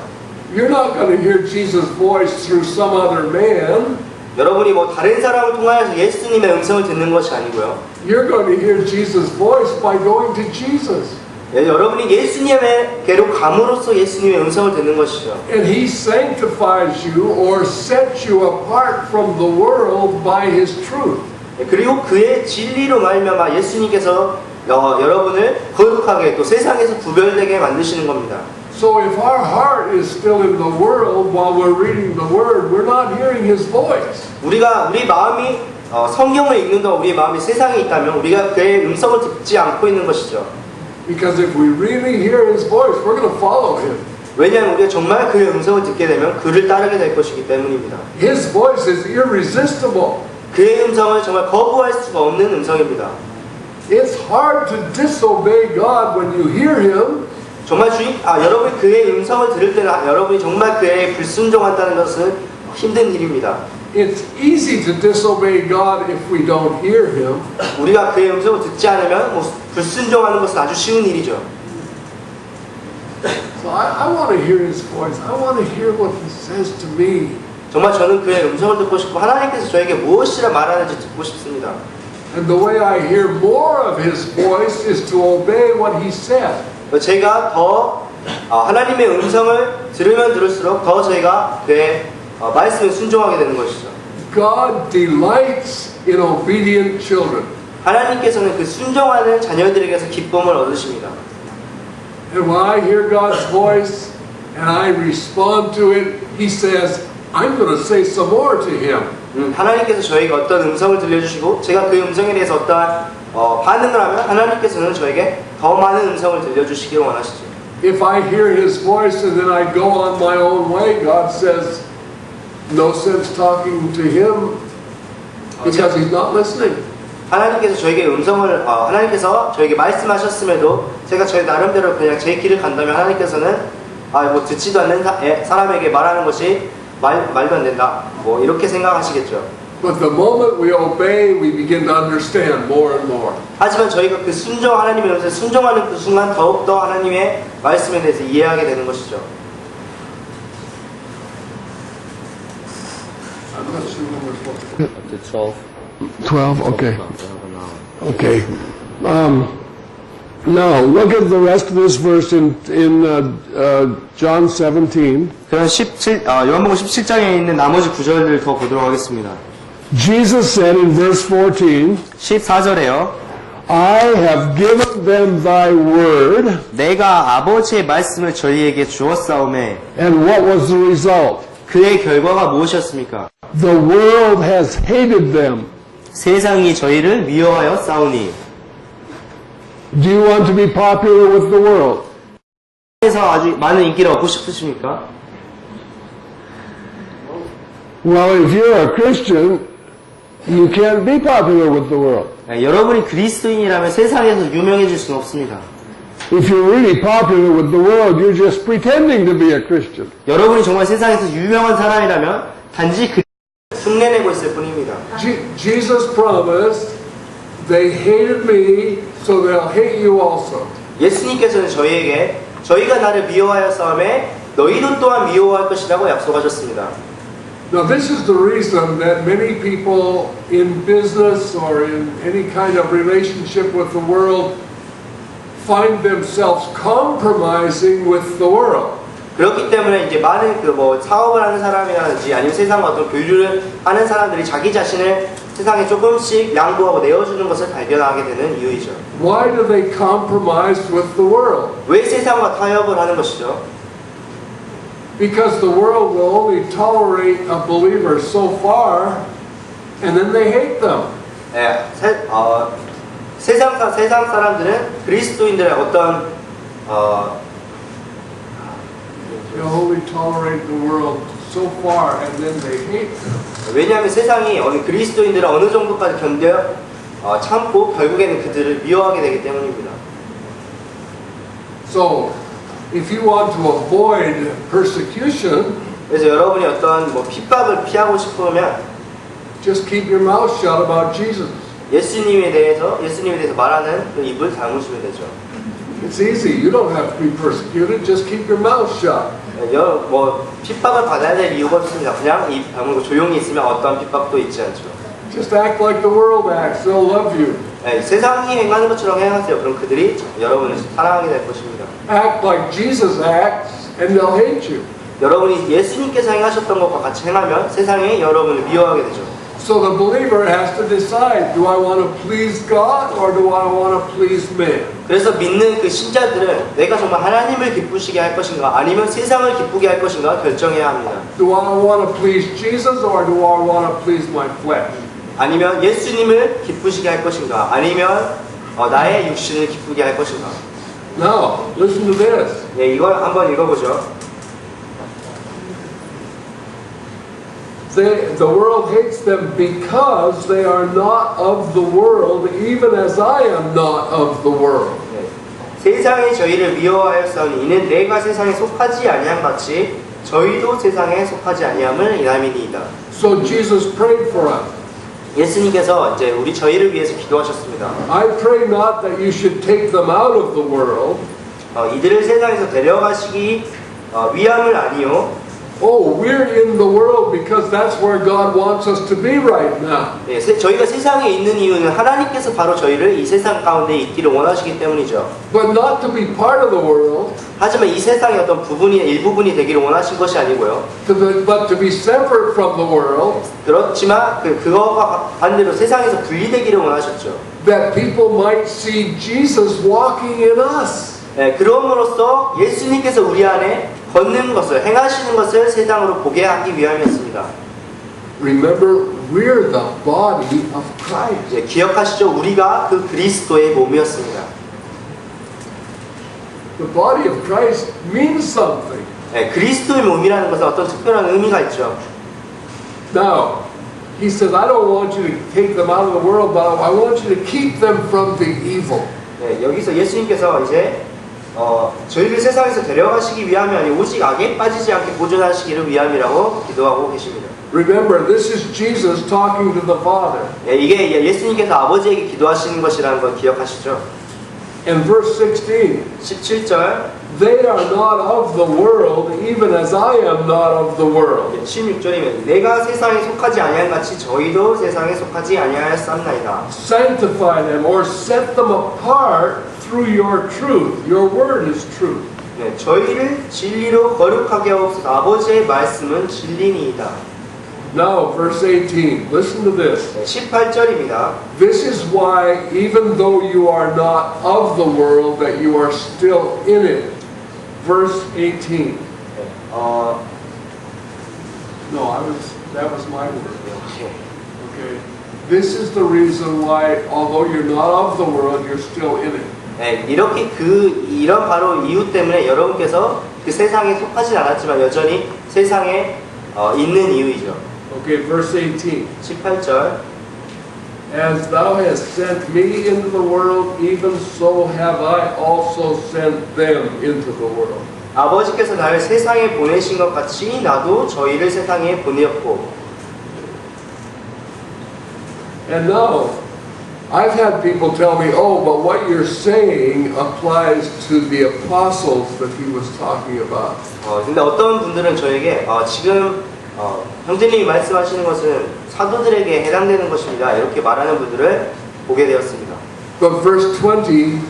You're not going to hear Jesus' voice through some other man. 여러분이 다른 사람을 통하여서 예수님의 음성을 듣는 것이 아니고요. You're going to hear Jesus' voice by going to Jesus. 여러분이 예수님에게로 감으로써 예수님의 음성을 듣는 것이죠. And He sanctifies you or sets you apart from the world by His truth. 그리고 그의 진리로 말미암아 예수님께서 여러분을 거룩하게 또 세상에서 구별되게 만드시는 겁니다. So if our heart is still in the world while we're reading the Word, we're not hearing His voice. 우리 마음이 성경을 읽는 동안 우리의 마음이 세상에 있다면 우리가 그의 음성을 듣지 않고 있는 것이죠. Because if we really hear His voice, we're going to follow Him. 왜냐하면 우리가 정말 그의 음성을 듣게 되면 그를 따르게 될 것이기 때문입니다. His voice is irresistible. 그의 음성을 정말 거부할 수가 없는 음성입니다. It's hard to disobey God when you hear Him. 정말 여러분이 그의 음성을 들을 때는 여러분이 정말 그의 불순종한다는 것은 힘든 일입니다. it's easy to disobey God if we don't hear Him. 우리가 그의 음성을 듣지 않으면 뭐 불순종하는 것은 아주 쉬운 일이죠. So I want to hear His voice. I want to hear what He says to me. 정말 저는 그의 음성을 듣고 싶고 하나님께서 저에게 무엇이라 말하는지 듣고 싶습니다. And the way I hear more of His voice is to obey what He said. 제가 더 하나님의 음성을 들으면 들을수록 더 저희가 그의 말씀에 순종하게 되는 것이죠. God delights in obedient children. 하나님께서는 그 순종하는 자녀들에게서 기쁨을 얻으십니다. And when I hear God's voice and I respond to it, He says, I'm going to say some more to Him. 하나님께서 저에게 어떤 음성을 들려주시고 제가 그 음성에 대해서 어떠한 반응을 하면 하나님께서는 저에게 더 많은 음성을 들려주시기를 원하시죠. If I hear His voice and then I go on my own way, God says, no sense talking to Him because He's not listening. 하나님께서 저에게 하나님께서 저에게 말씀하셨음에도 제가 저희 나름대로 그냥 제 길을 간다면 하나님께서는 뭐 듣지도 않는 사람에게 말하는 것이 말도 안 된다. 뭐 이렇게 생각하시겠죠. But the moment we obey, we begin to understand more and more. 하지만 저희가 그 하나님의 음성에 순종하는 그 순간 더욱더 하나님의 말씀에 대해서 이해하게 되는 것이죠. I'm not sure when we're supposed to. Up to 12. 12, okay. Okay. Now, look at the rest of this verse in John 17. 그럼 요한복음 17장에 있는 나머지 구절을 더 보도록 하겠습니다. Jesus said in verse 14, 14절에요. I have given them thy word, 내가 아버지의 말씀을 저희에게 주었사오매 and what was the result? 그의 결과가 무엇이었습니까? The world has hated them. 세상이 저희를 미워하여 싸우니. Do you want to be popular with the world? 세상에서 아주 많은 인기를 얻고 싶으십니까? Well, if you're a Christian, you can't be popular with the world. 여러분이 그리스도인이라면 세상에서 유명해질 수는 없습니다. If you're really popular with the world, you're just pretending to be a Christian. 여러분이 정말 세상에서 유명한 사람이라면 단지 흉내내고 있을 뿐입니다. Jesus promised, they hated me, so they'll hate you also. 예수님께서는 저희에게 저희가 나를 미워하였사오매 너희도 또한 미워할 것이라고 약속하셨습니다. Now this is the reason that many people in business or in any kind of relationship with the world find themselves compromising with the world. 그렇기 때문에 이제 많은 사업을 하는 사람이라든지 아니면 세상과 어떤 교류를 하는 사람들이 자기 자신을 세상에 조금씩 양보하고 내어주는 것을 발견하게 되는 이유이죠. Why do they compromise with the world? 왜 세상과 타협을 하는 것이죠? Because the world will only tolerate a believer so far, and then they hate them. 세상 사람들은 그리스도인들의 어떤 They'll only tolerate the world so far, and then they hate them. 왜냐하면 세상이 그리스도인들을 어느 정도까지 참고 결국에는 그들을 미워하게 되기 때문입니다. So, if you want to avoid persecution, 그래서 여러분이 어떤 핍박을 피하고 싶으면 just keep your mouth shut about Jesus. 예수님에 대해서 말하는 그 입을 다무시면 되죠. It's easy. You don't have to be persecuted. Just keep your mouth shut. 핍박을 받아야 될 이유가 없습니다. 그냥 입 다물고 조용히 있으면 어떠한 핍박도 있지 않죠. Just act like the world acts. They'll love you. 세상이 행하는 것처럼 행하세요. 그럼 그들이 여러분을 사랑하게 될 것입니다. Act like Jesus acts, and they'll hate you. 여러분이 예수님께서 행하셨던 것과 같이 행하면 세상이 여러분을 미워하게 되죠. So the believer has to decide, do I want to please God or do I want to please man? 그래서 믿는 그 신자들은 내가 정말 하나님을 기쁘시게 할 것인가 아니면 세상을 기쁘게 할 것인가 결정해야 합니다. Do I want to please Jesus or do I want to please my flesh? 아니면 예수님을 기쁘시게 할 것인가 아니면 나의 육신을 기쁘게 할 것인가. Now, listen to this. 이걸 한번 읽어보죠. The world hates them because they are not of the world, even as I am not of the world. 세상이 저희를 미워하였사오니 이는 내가 세상에 속하지 아니한 같이 저희도 세상에 속하지 아니함을 인함이니이다. So Jesus prayed for us. 예수님께서 이제 저희를 위해서 기도하셨습니다. I pray not that you should take them out of the world. 이들을 세상에서 데려가시기 위함을 아니요. Oh, we're in the world because that's where God wants us to be right now. 네, 저희가 세상에 있는 이유는 하나님께서 바로 저희를 이 세상 가운데 있기를 원하시기 때문이죠. But not to be part of the world, 하지만 이 세상의 어떤 일부분이 되기를 원하신 것이 아니고요. but to be separate from the world, 그렇지만 그거와 반대로 세상에서 분리되기를 원하셨죠. that people might see Jesus walking in us. 네, 그럼으로써 예수님께서 우리 안에 걷는 것을, 행하시는 것을 세상으로 보게 하기 위함이었습니다. Remember, we're the body of Christ. 네, 기억하시죠? 우리가 그 그리스도의 몸이었습니다. The body of Christ means something. 네, 그리스도의 몸이라는 것은 어떤 특별한 의미가 있죠. Now, he says, I don't want you to take them out of the world, but I want you to keep them from the evil. 네, 여기서 예수님께서 이제 저희를 세상에서 데려가시기 위함이 아니고 오직 악에 빠지지 않게 보존하시기를 위함이라고 기도하고 계십니다. Remember, this is Jesus talking to the Father. 네, 이게 예수님께서 아버지에게 기도하시는 것이라는 걸 기억하시죠? And verse 16, 17절, they are not of the world, even as I am not of the world. 16절이면 내가 세상에 속하지 아니한 같이 저희도 세상에 속하지 아니하였사옵나이다. Sanctify them or set them apart through your truth. Your word is truth. 네, 저희를 진리로 거룩하게 하옵소서. 아버지의 말씀은 진리니이다. Now, verse 18, listen to this. 네, 18절입니다. This is why, even though you are not of the world, that you are still in it. Verse 18. No, that was my word. Okay. This is the reason why, although you're not of the world, you're still in it. 네, 이런 바로 이유 때문에 여러분께서 그 세상에 속하진 않았지만 여전히 세상에 있는 이유이죠. Okay, verse 18. 18절. As thou hast sent me into the world, even so have I also sent them into the world. 아버지께서 나를 세상에 보내신 것 같이 나도 저희를 세상에 보내었고. And now, I've had people tell me, oh, but what you're saying applies to the apostles that he was talking about. 근데 어떤 분들은 저에게 지금 형제님이 말씀하시는 것은 사도들에게 해당되는 것입니다. 이렇게 말하는 분들을 보게 되었습니다. But verse 20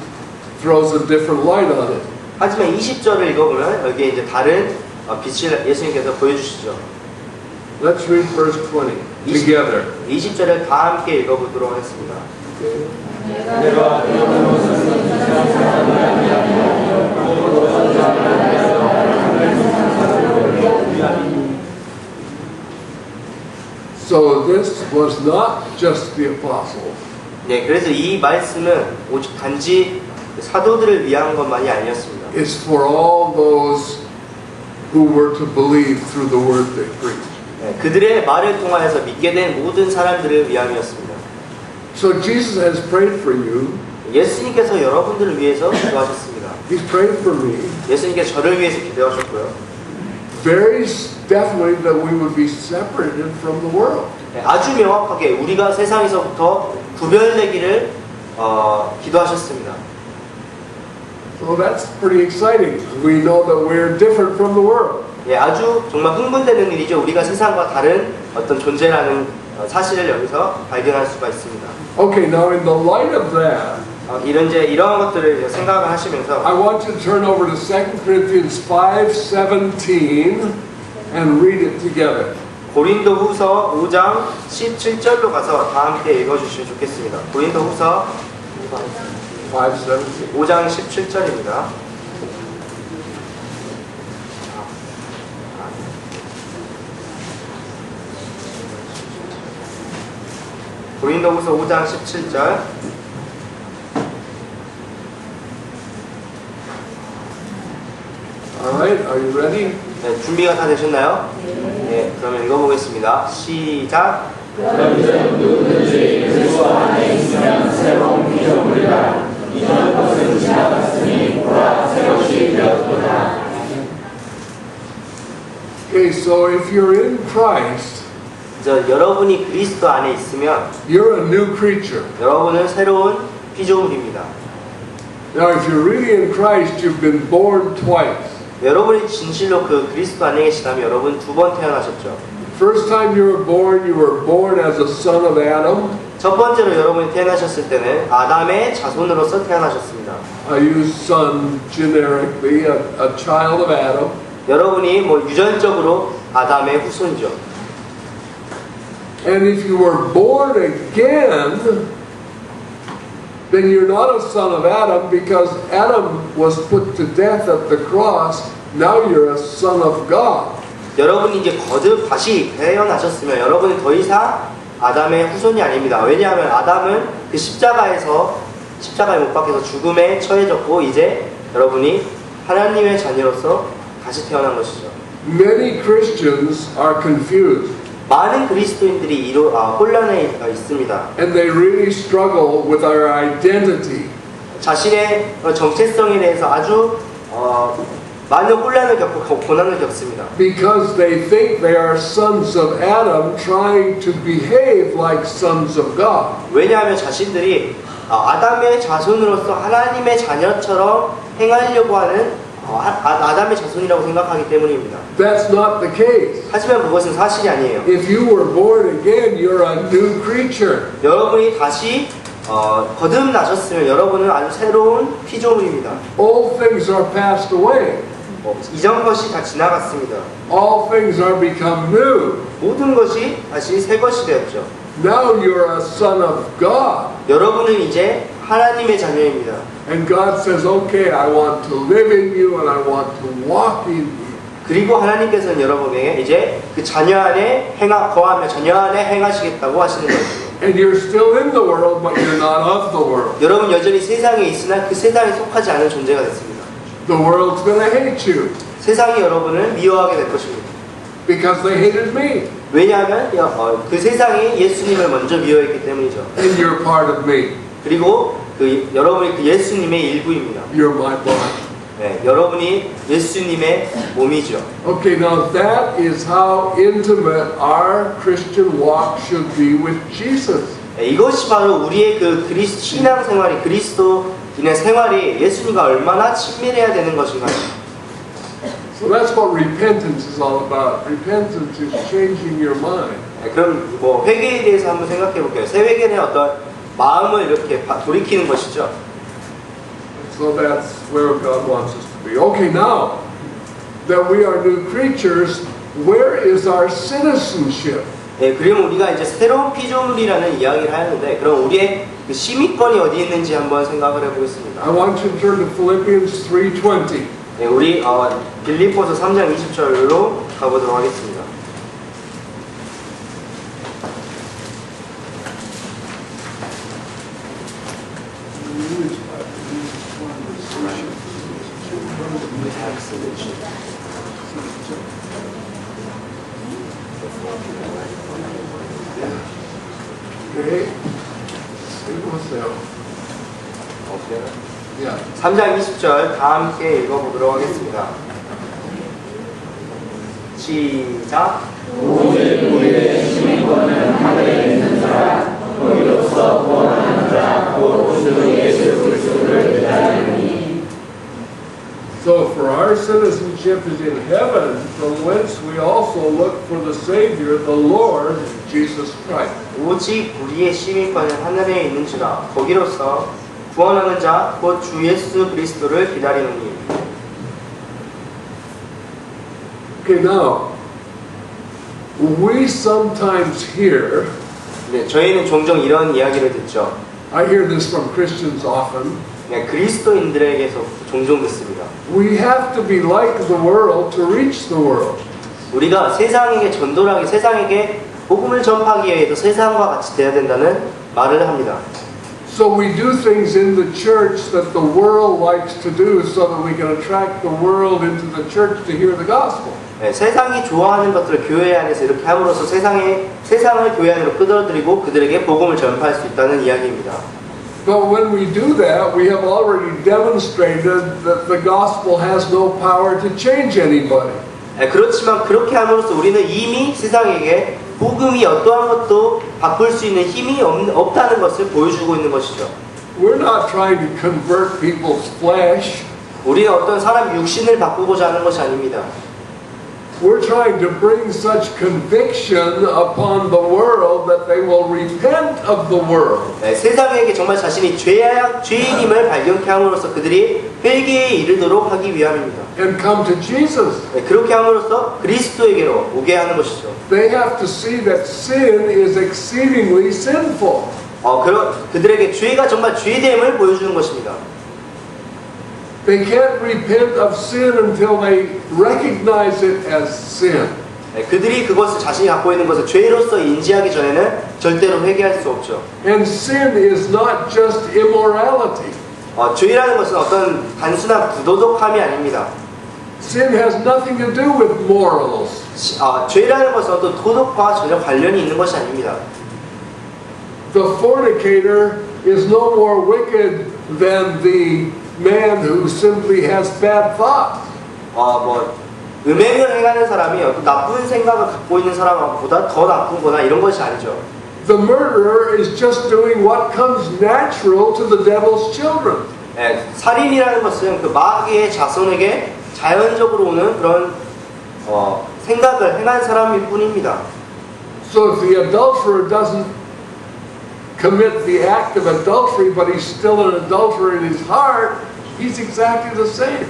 throws a different light on it. 하지만 20절을 읽어보면 여기에 이제 다른 빛을 예수님께서 보여주시죠. Let's read verse 20 together. 20절을 다 함께 읽어보도록 하겠습니다. So this was not just the apostles. 네, 그래서 이 말씀은 오직 단지 사도들을 위한 것만이 아니었습니다. It's for all those who were to believe through the word they preached. 네, 그들의 말을 통하여서 믿게 된 모든 사람들을 위함이었습니다. So Jesus has prayed for you. 예수님께서 여러분들을 위해서 기도하셨습니다. He's prayed for me. 예수님께서 저를 위해서 기도하셨고요. Very definitely that we would be separated from the world. 네, 아주 명확하게 우리가 세상에서부터 구별되기를 기도하셨습니다. So that's pretty exciting. We know that we're different from the world. 예, 아주 정말 흥분되는 일이죠. 우리가 세상과 다른 어떤 존재라는 사실을 여기서 발견할 수가 있습니다. Okay, now in the light of that, 이러한 것들을 이제 생각을 하시면서 I want you to turn over to 2 Corinthians 5:17 and read it together. 고린도후서 5장 17절로 가서 다 함께 읽어주시면 좋겠습니다. 고린도후서 5:17. 5장 17절입니다. 고린도후서 5장 17절. All right, are you ready? 네, 준비가 다 되셨나요? 네, 그러면 읽어보겠습니다. 시작. 누구든지 그리스도 안에 있으면 새로운 피조물이라. 이전 것은 지나갔으니 보라 새것이 되었도다. So if you're in Christ, 여러분이 그리스도 안에 있으면 you're a new creature. 여러분은 새로운 피조물입니다. Now, if you're really in Christ, you've been born twice. 여러분이 진실로 그 그리스도 안에 계시다면 여러분 두 번 태어나셨죠. First time you were born as a son of Adam. 첫 번째로 여러분이 태어나셨을 때는 아담의 자손으로서 태어나셨습니다. I use son generically, a child of Adam. 여러분이 뭐 유전적으로 아담의 후손이죠. And if you were born again, then you're not a son of Adam because Adam was put to death at the cross. Now you're a son of God. 여러분이 이제 거듭 다시 태어나셨으면 여러분은 더 이상 아담의 후손이 아닙니다. 왜냐하면 아담은 그 십자가에 못 박혀서 죽음에 처해졌고 이제 여러분이 하나님의 자녀로서 다시 태어난 것이죠. Many Christians are confused. 많은 그리스도인들이 혼란에 있습니다. And they really struggle with our identity. 자신의 정체성에 대해서 아주 많은 혼란을 겪고 고난을 겪습니다. Because they think they are sons of Adam trying to behave like sons of God. 왜냐하면 자신들이 아담의 자손으로서 하나님의 자녀처럼 행하려고 하는 아담의 자손이라고 생각하기 때문입니다. That's not the case. 하지만 그것은 사실이 아니에요. If you were born again, you're a new creature. 여러분이 다시 거듭나셨으면 여러분은 아주 새로운 피조물입니다. All things are passed away. 이전 것이 다 지나갔습니다. All things are become new. 모든 것이 다시 새 것이 되었죠. Now you're a son of God. 여러분은 이제 하나님의 자녀입니다. And God says, okay, I want to live in you and I want to walk in you. 그리고 하나님께서는 여러분에게 이제 그 자녀 안에 거하며 자녀 안에 행하시겠다고 하시는 거예요. And you're still in the world, but you're not of the world. 여러분 여전히 세상에 있으나 그 세상에 속하지 않은 존재가 됐습니다. The world's going to hate you 세상이 여러분을 미워하게 될 것입니다. because they hated me. 왜냐하면 그 세상이 예수님을 먼저 미워했기 때문이죠. And you're part of me. 그리고 여러분이 그 예수님의 일부입니다. You're my body. 네, 여러분이 예수님의 몸이죠. Okay, now that is how intimate our Christian walk should be with Jesus. 네, 이것이 바로 우리의 그 신앙 생활이 그리스도인의 생활이 예수님과 얼마나 친밀해야 되는 것인가요? So that's what repentance is all about. Repentance is changing your mind. 네, 그럼 뭐 회개에 대해서 한번 생각해 볼게요. 새 회개는 어떤 마음을 이렇게 돌이키는 것이죠. So that's where God wants us to be. Okay, now that we are new creatures, where is our citizenship? 네, 그러면 우리가 이제 새로운 피조물이라는 이야기를 하는데 그럼 우리의 그 시민권이 어디 있는지 한번 생각을 해보겠습니다. I want you to turn to Philippians 3:20. 네, 우리 빌립보서 3장 20절로 가보도록 하겠습니다. Okay. 읽어보세요. Yeah. 3장 20절 다 함께 읽어보도록 하겠습니다. 시작. 오직 우리의 시민권은 하늘에 있는 자, 거기로서 구원하는 자, 곧 주 예수 그리스도를 기다리니. So for our citizenship is in heaven, from whence we also look for the Savior, the Lord Jesus Christ. 오직 우리의 시민권은 하늘에 있는지라 거기로서 구원하는 자 곧 주 예수 그리스도를 기다리느니. Okay, now we sometimes hear. 네, 저희는 종종 이런 이야기를 듣죠. I hear this from Christians often. 네, 그리스도인들에게서 종종 듣습니다. We have to be like the world to reach the world. 우리가 세상에게 전도하기, 세상에게 복음을 전파하기 위해서 세상과 같이 돼야 된다는 말을 합니다. So we do things in the church that the world likes to do so that we can attract the world into the church to hear the gospel. 네, 세상이 좋아하는 것들을 교회 안에서 이렇게 함으로써 세상을 교회 안으로 끌어들이고 그들에게 복음을 전파할 수 있다는 이야기입니다. But when we do that, we have already demonstrated that the gospel has no power to change anybody. 그렇지만 그렇게 함으로써 우리는 이미 세상에게 복음이 어떠한 것도 바꿀 수 있는 힘이 없다는 것을 보여주고 있는 것이죠. We're not trying to convert people's flesh. 우리는 어떤 사람 육신을 바꾸고자 하는 것이 아닙니다. We're trying to bring such conviction upon the world that they will repent of the world. 세상에게 정말 자신이 죄인임을 발견케 함으로써 그들이 회개에 이르도록 하기 위함입니다. And come to Jesus. 그렇게 함으로써 그리스도에게로 오게 하는 것이죠. They have to see that sin is exceedingly sinful. 그들에게 죄가 정말 죄됨을 보여주는 것입니다. They can't repent of sin until they recognize it as sin. 그들이 그것을 자신이 갖고 있는 것을 죄로서 인지하기 전에는 절대로 회개할 수 없죠. And sin is not just immorality. 죄라는 것은 어떤 단순한 부도덕함이 아닙니다. Sin has nothing to do with morals. 죄라는 것은 어떤 도덕과 전혀 관련이 있는 것이 아닙니다. The fornicator is no more wicked than the man who simply has bad thoughts. 음행을 행하는 사람이 어떤 나쁜 생각을 갖고 있는 사람보다 더 나쁜거나 이런 것이 아니죠. The murderer is just doing what comes natural to the devil's children. 살인이라는 것은 그 마귀의 자손에게 자연적으로 오는 그런 생각을 행한 사람일 뿐입니다. So if the adulterer doesn't commit the act of adultery, but he's still an adulterer in his heart, he's exactly the same.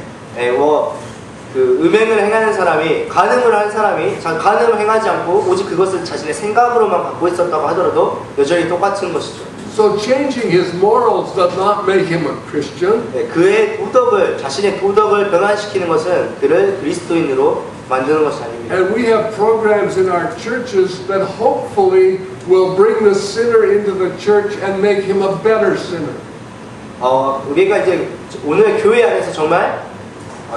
그 음행을 행하는 사람이 간음을 한 사람이 간음을 행하지 않고 오직 그것을 자신의 생각으로만 갖고 있었다고 하더라도 여전히 똑같은 것이죠. So changing his morals does not make him a Christian. 그의 자신의 도덕을 변화시키는 것은 그를 그리스도인으로 만드는 것이 아닙니다. And we have programs in our churches that hopefully will bring the sinner into the church and make him a better sinner. 우리가 이제 오늘 교회 안에서 정말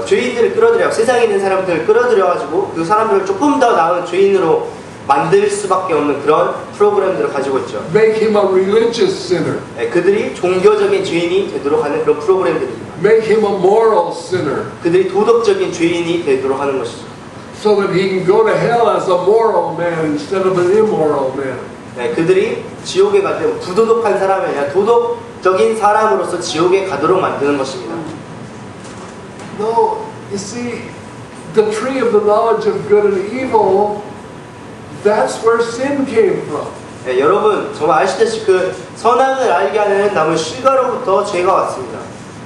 죄인들을 끌어들여 세상에 있는 사람들을 끌어들여가지고 그 사람들을 조금 더 나은 죄인으로 만들 수밖에 없는 그런 프로그램들을 가지고 있죠. Make him a religious sinner. 그들이 종교적인 죄인이 되도록 하는 그런 프로그램들입니다. Make him a moral sinner. 그들이 도덕적인 죄인이 되도록 하는 것이죠. So that he can go to hell as a moral man instead of an immoral man. 그들이 지옥에 갈 때 부도덕한 사람이 아니라 도덕적인 사람으로서 지옥에 가도록 만드는 것입니다. No, you see, the tree of the knowledge of good and evil, that's where sin came from. 여러분 정말 아시다시피 그 선악을 알게 하는 나무 실과로부터 죄가 왔습니다.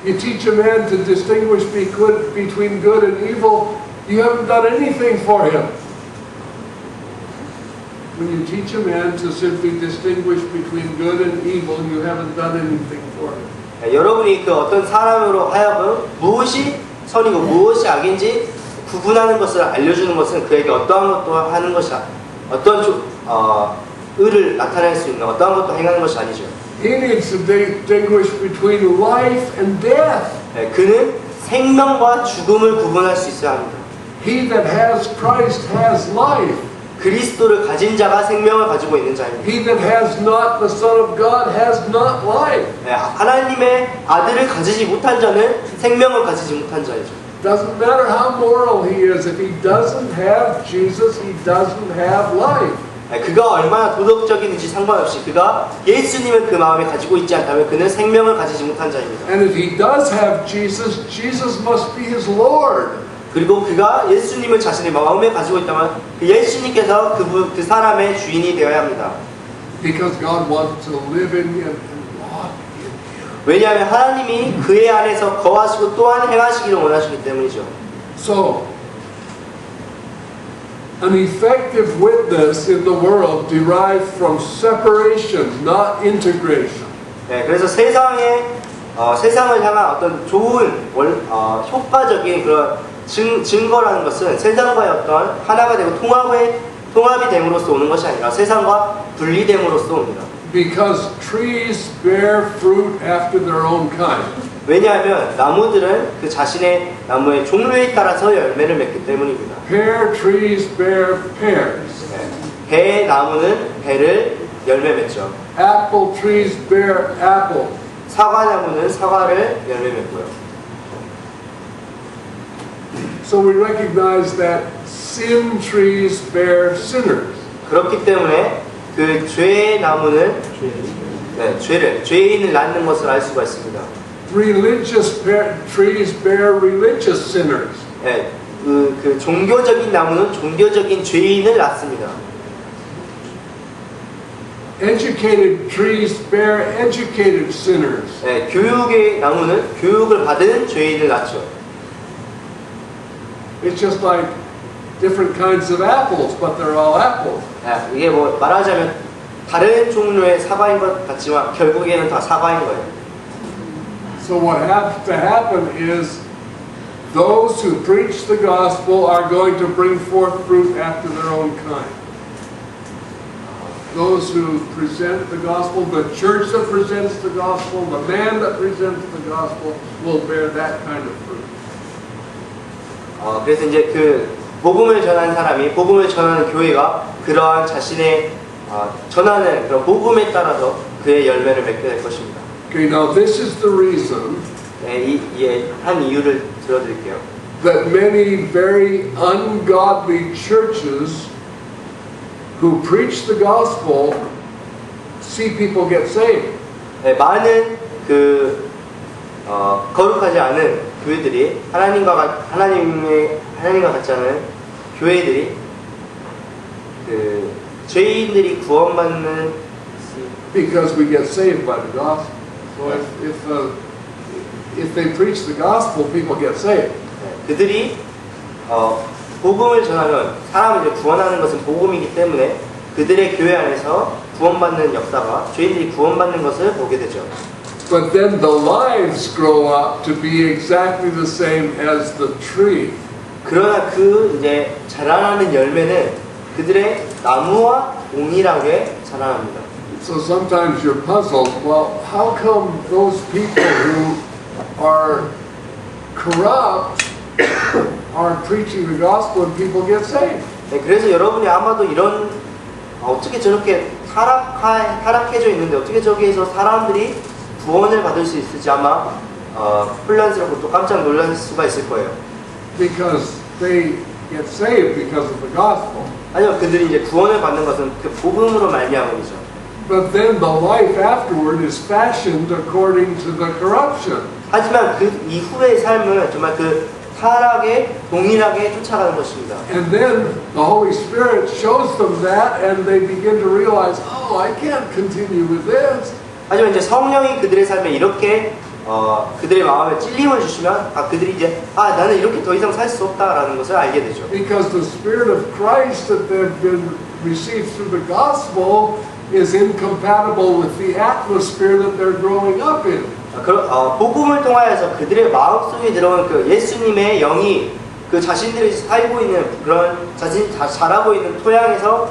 You teach a man to distinguish between good and evil, you haven't done anything for him. When you teach a man to simply distinguish between good and evil, you haven't done anything for him. 여러분이 그 어떤 사람으로 하여금 무엇이 선이고 무엇이 악인지 구분하는 것을 알려주는 것은 그에게 어떠한 것도 하는 것이 어떤 의를 나타낼 수 있는 어떠한 것도 행하는 것이 아니죠. He needs to distinguish between life and death. 그는 생명과 죽음을 구분할 수 있어야 합니다. He that has Christ has life. 그리스도를 가진 자가 생명을 가지고 있는 자입니다. He that has not the Son of God has not life. 하나님의 아들을 가지지 못한 자는 생명을 가지지 못한 자이죠. Doesn't matter how moral he is, if he doesn't have Jesus, he doesn't have life. 그가 얼마나 도덕적인지 상관없이 그가 예수님을 그 마음에 가지고 있지 않다면 그는 생명을 가지지 못한 자입니다. And if he does have Jesus, Jesus must be his Lord. 그리고 그가 예수님을 자신의 마음에 가지고 있다면 그 예수님께서 그 사람의 주인이 되어야 합니다. Because God wants to live in him and walk in him. 왜냐하면 하나님이 그의 안에서 거하시고 또한 행하시기를 원하시기 때문이죠. So, an effective witness in the world derives from separation, not integration. 그래서 세상을 향한 어떤 좋은 효과적인 그런 증거라는 것은 세상과의 어떤 하나가 되고 통합이 됨으로써 오는 것이 아니라 세상과 분리됨으로써 옵니다. Because trees bear fruit after their own kind. 왜냐하면 나무들은 그 자신의 나무의 종류에 따라서 열매를 맺기 때문입니다. Pear trees bear pears. 배 나무는 배를 열매 맺죠. Apple trees bear apple. 사과 나무는 사과를 열매 맺고요. So we recognize that sin trees bear sinners. 그렇기 때문에 그 죄의 나무는 죄인을 낳는 것을 알 수가 있습니다. Religious trees bear religious sinners. 네, 그 종교적인 나무는 종교적인 죄인을 낳습니다. Educated trees bear educated sinners. 네, 교육의 나무는 교육을 받은 죄인을 낳죠. It's just like different kinds of apples, but they're all apples. 네, 이게 뭐 말하자면 다른 종류의 사과인 것 같지만 결국에는 다 사과인 거예요. So what has to happen is those who preach the gospel are going to bring forth fruit after their own kind. Those who present the gospel, the church that presents the gospel, the man that presents the gospel will bear that kind of fruit. 그래서 이제 그 복음을 전하는 사람이 복음을 전하는 교회가 그러한 자신의 전하는 그런 복음에 따라서 그의 열매를 맺게 될 것입니다. Okay, now this is the reason 네, 한 이유를 들어드릴게요. that many very ungodly churches who preach the gospel see people get saved. 네, 많은 거룩하지 않은 교회들이 하나님과 같지 않은 교회들이 그 죄인들이 구원받는 Because we get saved by the gospel. So if they preach the gospel, people get saved. 그들이 복음을 전하면 사람을 이제 구원하는 것은 복음이기 때문에 그들의 교회 안에서 구원받는 역사가 죄인들이 구원받는 것을 보게 되죠. But then the lives grow up to be exactly the same as the tree. 그러나 그 이제 자라나는 열매는 그들의 나무와 동일하게 자라납니다. So sometimes you're puzzled. Well, how come those people who are corrupt are preaching the gospel and people get saved? 네, 그래서 여러분이 아마도 이런 어떻게 저렇게 타락해져 있는데 어떻게 저기에서 사람들이 구원을 받을 수 있을지 아마 혼란스럽고 또 깜짝 놀랄 수가 있을 거예요. Because they get saved because of the gospel. 아니요, 그들이 이제 구원을 받는 것은 그 복음으로 말미암음이죠. But then the life afterward is fashioned according to the corruption. 하지만 그 이후의 삶은 정말 그 타락에 동일하게 쫓아가는 것입니다. And then the Holy Spirit shows them that and they begin to realize, oh, I can't continue with this. 하지만 이제 성령이 그들의 삶에 이렇게 그들의 마음에 찔림을 주시면 그들이 이제 나는 이렇게 더 이상 살 수 없다라는 것을 알게 되죠. Because the Spirit of Christ that they've been received through the gospel is incompatible with the atmosphere that they're growing up in. 복음을 통하여서 그들의 마음속에 들어온 그 예수님의 영이 그 자신들이 살고 있는 그런 자신이 자라고 있는 토양에서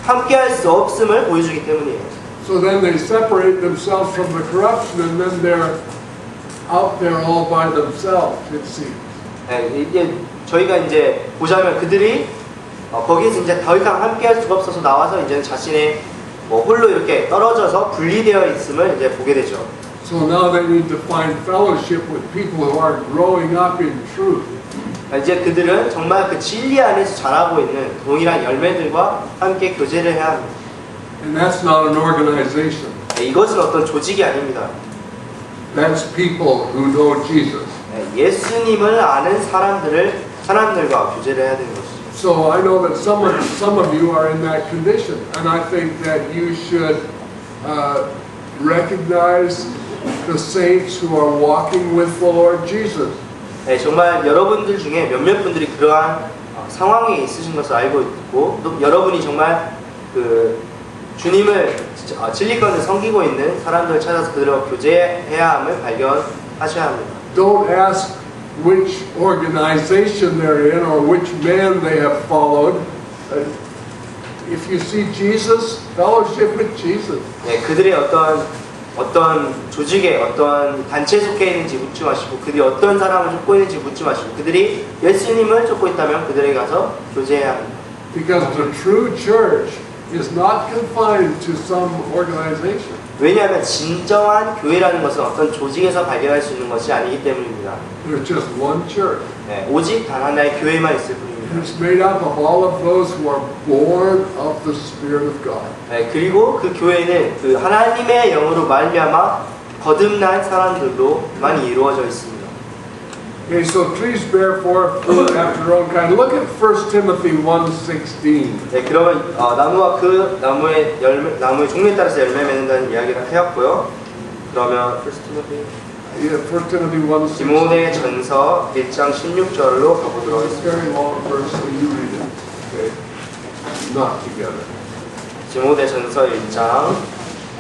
함께할 수 없음을 보여주기 때문이에요. So then they separate themselves from the corruption and then they're out there all by themselves, it seems. 네, 이제 저희가 이제 보자면 그들이 거기에서 이제 더 이상 함께할 수가 없어서 나와서 이제 자신의 홀로 이렇게 떨어져서 분리되어 있음을 이제 보게 되죠. So now they need to find fellowship with people who are growing up in truth. 이제 그들은 정말 그 진리 안에서 자라고 있는 동일한 열매들과 함께 교제를 해야 합니다. And that's not an organization. 네, 이것은 어떤 조직이 아닙니다. That's people who know Jesus. 네, 예수님을 아는 사람들과 교제를 해야 되는 것이죠. So I know that some of you are in that condition, and I think that you should recognize the saints who are walking with the Lord Jesus. 네, 정말 여러분들 중에 몇몇 분들이 그러한 상황에 있으신 것을 알고 있고 또 여러분이 정말 그 주님을 진리권을 섬기고 있는 사람들을 찾아서 그들과 교제해야 함을 발견하셔야 합니다. Don't ask which organization they're in or which man they have followed. If you see Jesus, fellowship with Jesus. 네, 그들의 어떤 조직에 어떤 단체에 속해 있는지 묻지 마시고 그들이 어떤 사람을 쫓고 있는지 묻지 마시고 그들이 예수님을 쫓고 있다면 그들에게 가서 교제해야 합니다. Because the true church is not confined to some organization. 왜냐하면 진정한 교회라는 것은 어떤 조직에서 발견할 수 있는 것이 아니기 때문입니다. There's just one church. 네, 오직 단 하나의 교회만 있을 뿐입니다. It's made up of all of those who are born of the Spirit of God. 네, 그리고 그 교회는 그 하나님의 영으로 말미암아 거듭난 사람들로만 이루어져 있습니다. Okay, so please bear forth fruit after your own kind. Look at 1 Timothy 1:16. 네, 그러면 나무와 그 나무의 열매, 나무의 종류에 따라서 열매 맺는다는 이야기를 해왔고요. 그러면 1 Timothy Yeah, 1 Timothy 1:16. 디모데 전서 1장 16절로 가보도록 It's a 하겠습니다. very long verse, so you read it. Okay, not together. 디모데 전서 1장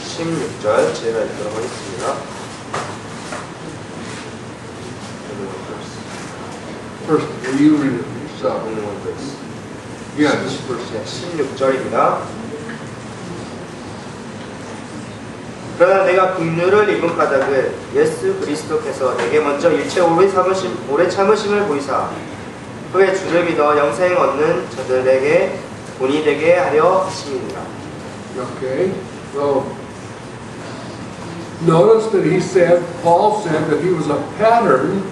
16절 제가 읽도록 하겠습니다. First, you read it yourself. Yeah, this verse. 16절입니다. 그러나 내가 긍휼을 입은 까닭은 예수 그리스도께서 내게 먼저 일체 오래 참으심을 보이사 후에 주를 믿어 영생 얻는 저들에게 본이 되게 하려 하심이니라. Okay, so notice that he said, Paul said that he was a pattern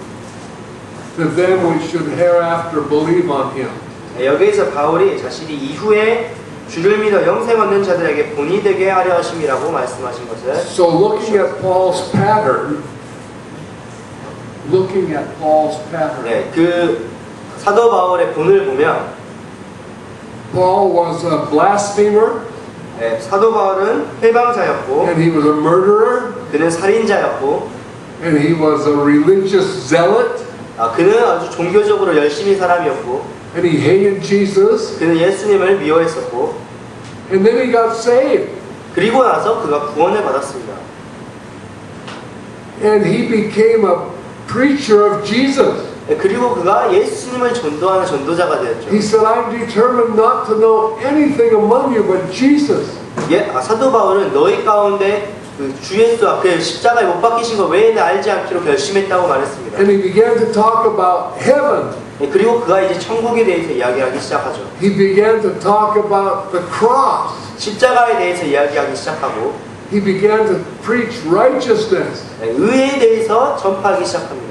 to them which should hereafter believe on him. 여기에서 바울이 자신이 이후에 주를 믿어 영생 얻는 자들에게 본이 되게 하려 하심이라고 말씀하신 것을 So looking at Paul's pattern, 네, 그 사도 바울의 본을 보면 Paul was a blasphemer, 네, 사도 바울은 회방자였고 and he was a murderer, 그는 살인자였고 and he was a religious zealot, 그는 아주 종교적으로 열심히 사람이었고 and he hated Jesus, 그는 예수님을 미워했었고 and then he got saved, 그리고 나서 그가 구원을 받았습니다. and he became a preacher of Jesus. 그리고 그가 예수님을 전도하는 전도자가 되었죠. He said, I'm determined not to know anything among you but Jesus. 사도 바울은 너희 가운데 그 주 예수 앞에 십자가에 못 박히신 것 외에는 알지 않기로 결심했다고 말했습니다. And he began to talk about heaven. 그리고 그가 이제 천국에 대해서 이야기하기 시작하죠. He began to talk about the cross. 십자가에 대해서 이야기하기 시작하고 He began to preach righteousness. 의에 대해서 전파하기 시작합니다.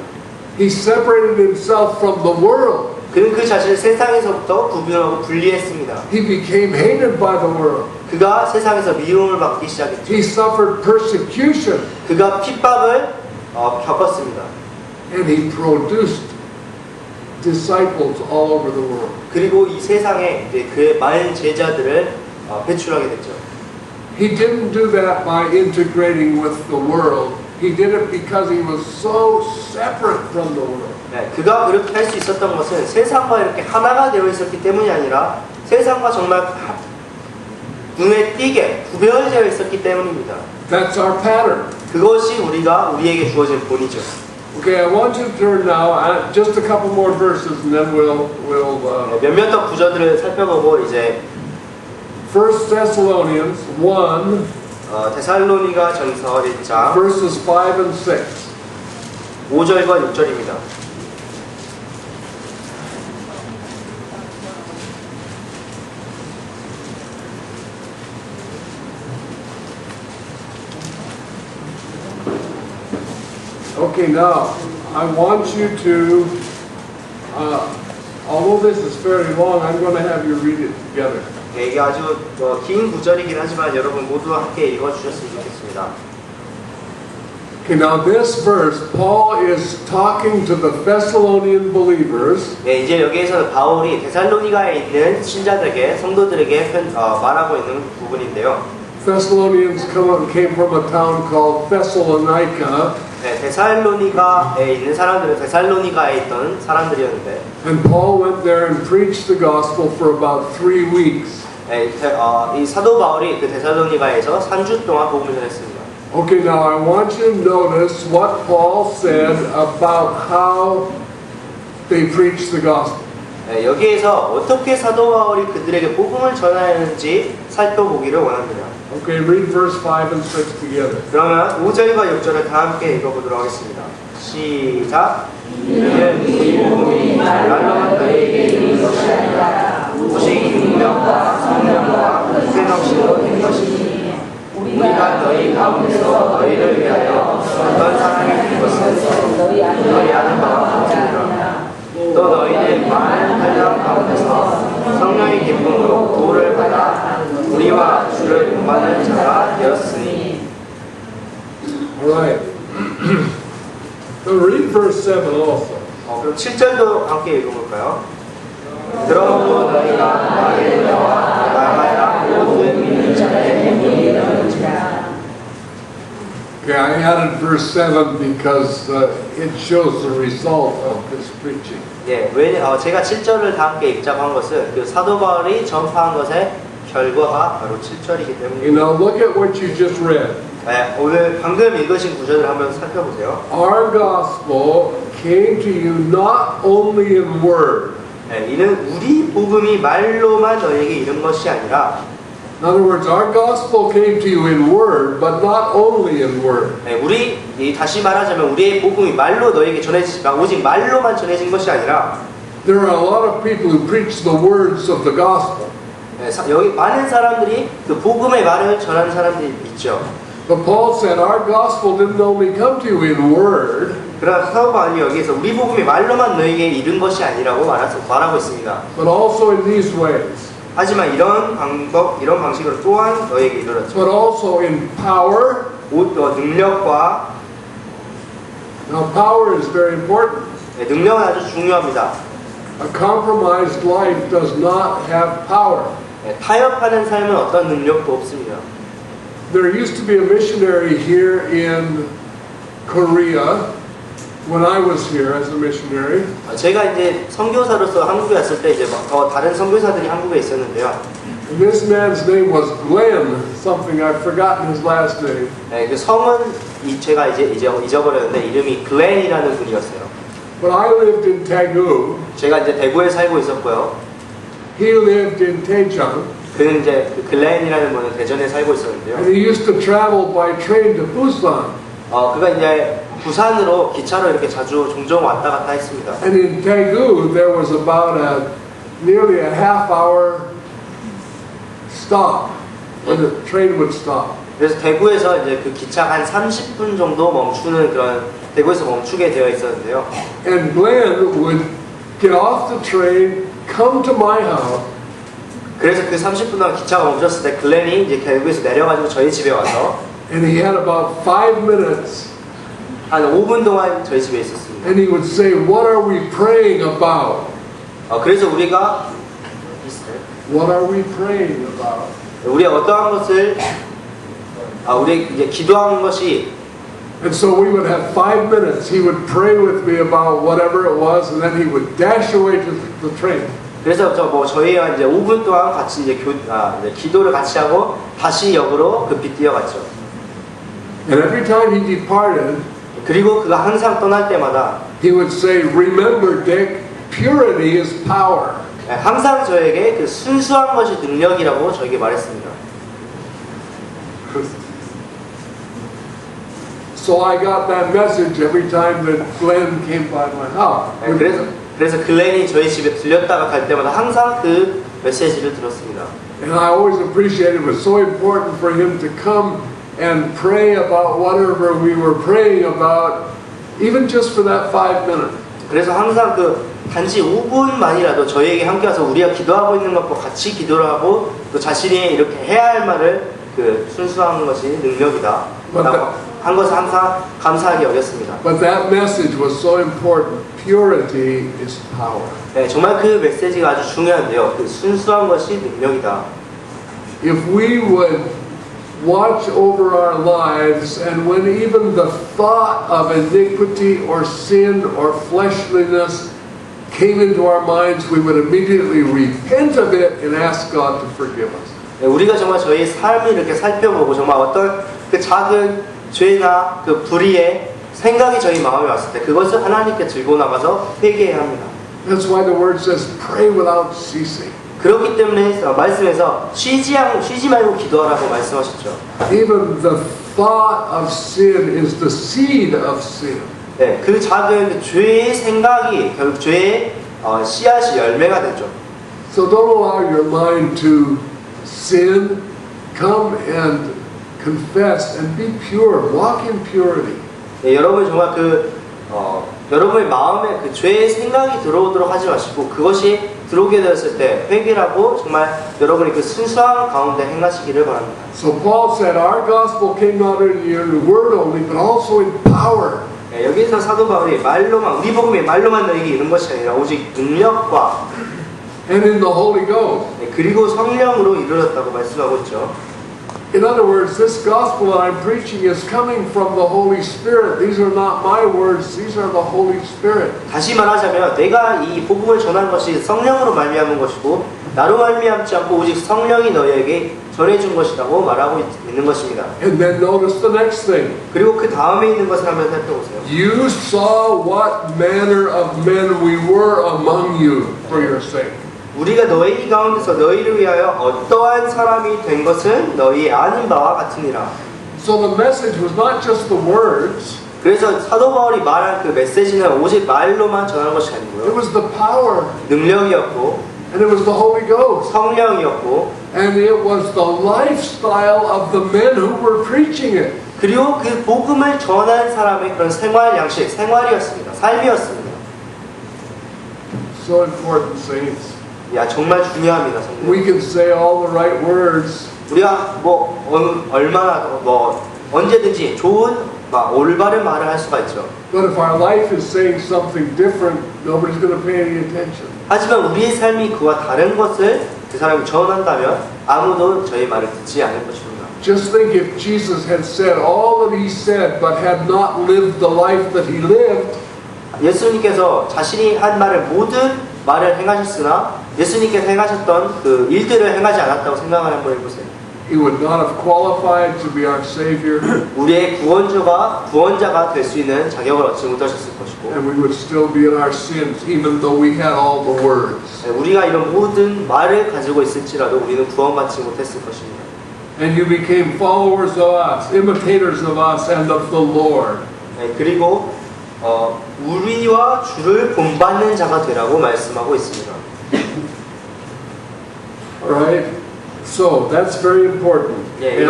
He separated himself from the world. 그는 그 자신을 세상에서부터 구분하고 분리했습니다. He became hated by the world. 그가 세상에서 미움을 받기 시작했죠. He suffered persecution. 그가 핍박을 겪었습니다. And he produced disciples all over the world. 그리고 이 세상에 이제 그의 많은 제자들을 배출하게 됐죠. He didn't do that by integrating with the world. He did it because he was so separate from the world. 네, 그가 그렇게 할 수 있었던 것은 세상과 이렇게 하나가 되어 있었기 때문이 아니라 세상과 정말 눈에 띄게 구별되어 있었기 때문입니다. That's our pattern. 그것이 우리에게 주어진 본이죠. Okay, I want you to turn now, just a couple more verses, and then we'll 몇몇 더 구절들을 살펴보고 이제 1 Thessalonians 1, 데살로니가 전서 1장 verses 5 and 6. 5절과 6절입니다. Okay, now, I want you to, although this is fairly long, I'm going to have you read it together. 이게 아주 긴 구절이긴 하지만 여러분 모두 함께 읽어주셨으면 좋겠습니다. Okay, now this verse, Paul is talking to the Thessalonian believers. 네, 이제 여기에서는 바울이 데살로니가에 있는 신자들에게 성도들에게 말하고 있는 부분인데요. Thessalonians came from a town called Thessalonica. 네, 데살로니가에 있는 사람들은 데살로니가에 있던 사람들이었는데, And Paul went there and preached the gospel for about 3 weeks. 네, 이 사도 바울이 그 데살로니가에서 3주 동안 복음을 전했습니다. Okay, now I want you to notice what Paul said about how they preached the gospel. 네, 여기에서 어떻게 사도 바울이 그들에게 복음을 전하였는지 살펴보기를 원합니다. Okay, read verse 5 and 6 together. 그러면 5절과 6절을 다 함께 읽어보도록 하겠습니다. 시작. 이는 이 복음이 말로만 너희에게 이른 것이 아니라 오직 능력과 성령과 권세 없이도 된 것이니 우리가 너희 가운데서 너희를 위하여 어떤 사랑이 된 것은 너희 아는 바와 같으니라. 또 너희는 많은 환난 가운데서 성령의 기쁨으로 도를 받아 우리와 주를 용받는 자가 되었으니. Alright. So read verse 7 also. 그럼 7절도 함께 읽어볼까요? 그러므로 너희가 나의 은혜와 말마다 모든 믿는 자의 행위를 이루는지라. Okay, I added verse 7 because it shows the result of this preaching. 예, 제가 7절을 다 함께 입장한 것은 그 사도 바울이 전파한 것의 결과가 바로 7절이기 You 때문입니다. know, look at what you just read. 네, 오늘 방금 읽으신 구절을 한번 살펴보세요. Our gospel came to you not only in word. 네, 이는 우리 복음이 말로만 너에게 이른 것이 아니라, In other words, our gospel came to you in word, but not only in word. 네, 다시 말하자면 우리의 복음이 말로 너에게 전해지지만 오직 말로만 전해진 것이 아니라, There are a lot of people who preach the words of the gospel. 네, 여기 많은 사람들이 그 복음의 말을 전하는 사람들이 있죠. But Paul said our gospel didn't only come to you in word, 그러나 사도 바울이 여기에서 우리 복음이 말로만 너에게 이른 것이 아니라고 말하고 있습니다. but also in these ways. 하지만 이런 방식으로 또한 너에게 이르렀죠. But also in power. 능력과 Now power is very important. 네, 능력은 아주 중요합니다. A compromised life does not have power. 네, 타협하는 삶은 어떤 능력도 없습니다. There used to be a missionary here in Korea when I was here as a missionary. 제가 이제 선교사로서 한국에 왔을 때 이제 더 다른 선교사들이 한국에 있었는데요. And this man's name was Glenn, something I've forgotten his last name. 네, 그 성은 제가 이제 잊어버렸는데 이름이 글렌이라는 분이었어요. But I lived in Daegu. 제가 이제 대구에 살고 있었고요. He lived in Daejeon. 그는 이제 그 글렌이라는 분은 대전에 살고 있었는데요. And he used to travel by train to Busan. 그가 이제 부산으로 기차로 이렇게 종종 왔다 갔다 했습니다. And in Daegu there was about nearly a half hour stop where the train would stop. 그래서 대구에서 이제 그 기차 한 30분 정도 멈추는 그런 대구에서 멈추게 되어 있었는데요. And Glenn would get off the train, come to my house. 그래서 그 30분 동안 기차가 멈췄을 때 글렌이 이제 대구에서 내려가지고 저희 집에 와서 And he had about 5 minutes. 한 5분 동안 저희 집에 있었습니다. And he would say, "What are we praying about? 그래서 우리가 What are we praying about?" 어떠한 것을 우리 이제 기도하는 것이 And so we would have 5 minutes. He would pray with me about whatever it was, and then he would dash away to the train. 그래서 저희와 이제 5분 동안 같이 이제 이제 기도를 같이 하고 다시 역으로 급히 뛰어갔죠. And every time he departed, 그리고 그가 항상 떠날 때마다 he would say, "Remember, Dick, purity is power." 항상 저에게 그 순수한 것이 능력이라고 저에게 말했습니다. So I got that message every time that Glenn came by my house. 그래서 글렌이 저희 집에 들렸다가 갈 때마다 항상 그 메시지를 들었습니다. And I always appreciated it was so important for him to come and pray about whatever we were praying about, even just for that 5 minutes. 그래서 항상 그 단지 5분만이라도 저희에게 함께 와서 우리가 기도하고 있는 것과 같이 기도를 하고 또 자신이 이렇게 해야 할 말을 그 순수한 것이 능력이다 라고 한 것을 항상 감사하게 여겼습니다. But that message was so important. Purity is power. 네, 정말 그 메시지가 아주 중요한데요. 그 순수한 것이 능력이다. If we would watch over our lives, and when even the thought of iniquity or sin or fleshliness came into our minds, we would immediately repent of it and ask God to forgive us. 네, 우리가 정말 저희의 삶을 이렇게 살펴보고 정말 어떤 그 작은 죄나 그 불의의 생각이 저희 마음에 왔을 때 그것을 하나님께 들고 나가서 회개해야 합니다. That's why the word says, "Pray without ceasing." 그렇기 때문에 말씀에서 쉬지 말고 기도하라고 말씀하셨죠. Even the thought of sin is the seed of sin. 네, 그 작은 그 죄의 생각이 결국 죄의 씨앗이 열매가 되죠. So don't allow your mind to sin. Come confess and be pure. Walk in purity. 네, 여러분 정말 여러분의 마음에 그 죄의 생각이 들어오도록 하지 마시고 그것이 들어오게 되었을 때 회개하고 정말 여러분이 그 순수한 가운데 행하시기를 바랍니다. So Paul said, our gospel came not in your word only, but also in power. 네, 여기서 사도 바울이 말로만 우리 복음이 말로만 너에게 이른 것이 아니라 오직 능력과 And in the Holy Ghost. 네, 그리고 성령으로 이루어졌다고 말씀하고 있죠. In other words, this gospel that I'm preaching is coming from the Holy Spirit. These are not my words, these are the Holy Spirit. 다시 말하자면 내가 이 복음을 전한 것이 성령으로 말미암은 것이고 나로 말미암지 않고 오직 성령이 너희에게 전해준 것이라고 말하고 있는 것입니다. And then notice the next thing. 그리고 그 다음에 있는 것을 한번 살펴보세요. You saw what manner of men we were among you for your sake. 우리가 너희 가운데서 너희를 위하여 어떠한 사람이 된 것은 너희 아는 바와 같으니라. So the message was not just the words, 그래서 사도 바울이 말한 그 메시지는 오직 말로만 전하는 것이 it 아니고요. was the power, 능력이었고 and it was the Holy Ghost, 성령이었고 and it was the lifestyle of the men who were preaching it. 그리고 그 복음을 전한 사람의 그런 생활 양식, 생활이었습니다. 삶이었습니다. So important, saints. 야 정말 중요합니다. 성령. We can say all the right words, 우리가 얼마나 언제든지 좋은 올바른 말을 할 수가 있죠. but if our life is saying something different, nobody's going to pay any attention. 하지만 우리의 삶이 그와 다른 것을 그 사람이 전한다면 아무도 저희 말을 듣지 않을 것입니다. Just think if Jesus had said all that he said, but had not lived the life that he lived, 예수님께서 자신이 한 말을 모든 말을 행하셨으나 예수님께서 행하셨던 그 일들을 행하지 않았다고 생각을 한번 해보세요. he would not have qualified to be our Savior, 우리의 구원자가 될 수 있는 자격을 얻지 못하셨을 것이고 and we would still be in our sins, even though we had all the words. 우리가 이런 모든 말을 가지고 있을지라도 우리는 구원받지 못했을 것입니다. And you became followers of us, imitators of us, and of the Lord. 그리고 우리와 주를 본받는 자가 되라고 말씀하고 있습니다. Alright? So, that's very important. 예,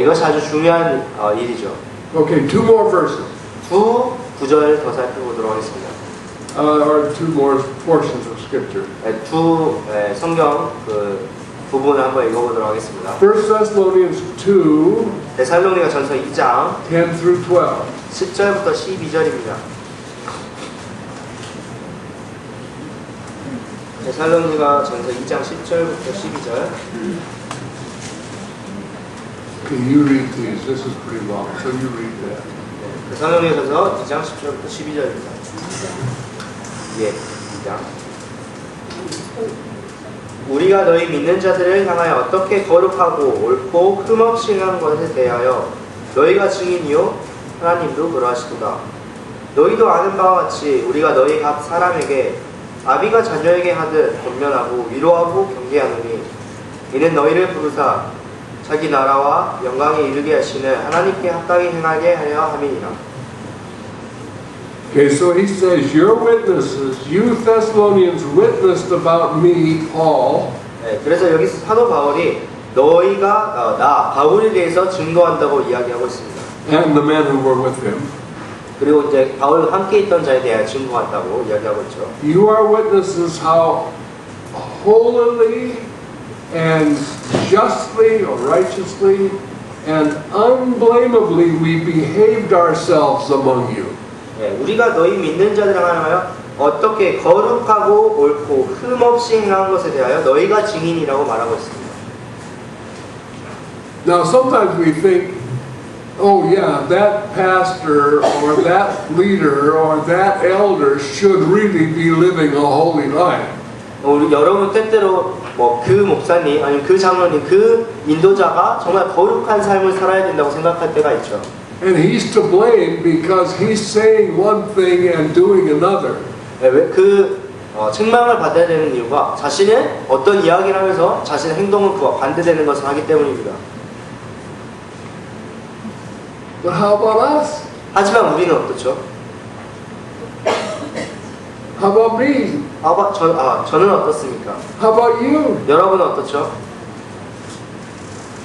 이것이 아주 중요한 일이죠. Okay, two more verses. 두 구절 더 살펴보도록 하겠습니다. Or two more portions of Scripture. 두 성경 그 부분을 한번 읽어보도록 하겠습니다. 1 Thessalonians 2, 데살로니가 전서 2장 10 through 12. 10절부터 12절입니다. 데살로니가 전서 2장 10절부터 12절. Okay, you read these. This is pretty long, so you read that. 데살로니가 전서 2장 10절부터 12절입니다. 예, 2장. 우리가 너희 믿는 자들을 향하여 어떻게 거룩하고 옳고 흠없이 행한 것에 대하여 너희가 증인이요 하나님도 그러하시도다. 너희도 아는 바와 같이 우리가 너희 각 사람에게 아비가 자녀에게 하듯 권면하고 위로하고 경계하노니 이는 너희를 부르사 자기 나라와 영광에 이르게 하시는 하나님께 합당히 행하게 하려 함이니라. Okay, so he says, your witnesses, you Thessalonians witnessed about me, Paul, 네, 그래서 여기서 사도 바울이 너희가 나 바울에 대해서 증거한다고 이야기하고 있습니다. and the men who were with him. 그리고 이제 바울과 함께 있던 자에 대해 증거한다고 이야기하고 있죠. You are witnesses how holily and justly or righteously and unblameably we behaved ourselves among you. 네, 우리가 너희 믿는 자들을 향하여 어떻게 거룩하고 옳고 흠없이 행한 것에 대하여 너희가 증인이라고 말하고 있습니다. Now sometimes we think, oh yeah, that pastor or that leader or that elder should really be living a holy life. 우리 여러분 때때로 그 목사님 아니면 그 장로님 그 인도자가 정말 거룩한 삶을 살아야 된다고 생각할 때가 있죠. And he's to blame because he's saying one thing and doing another. 책망을 받아야 되는 이유가 자신은 어떤 이야기를 하면서 자신의 행동은 그와 반대되는 것을 하기 때문입니다. But how about us? 하지만 우리는 어떻죠? How about me? 저는 어떻습니까? How about you? 여러분은 어떻죠?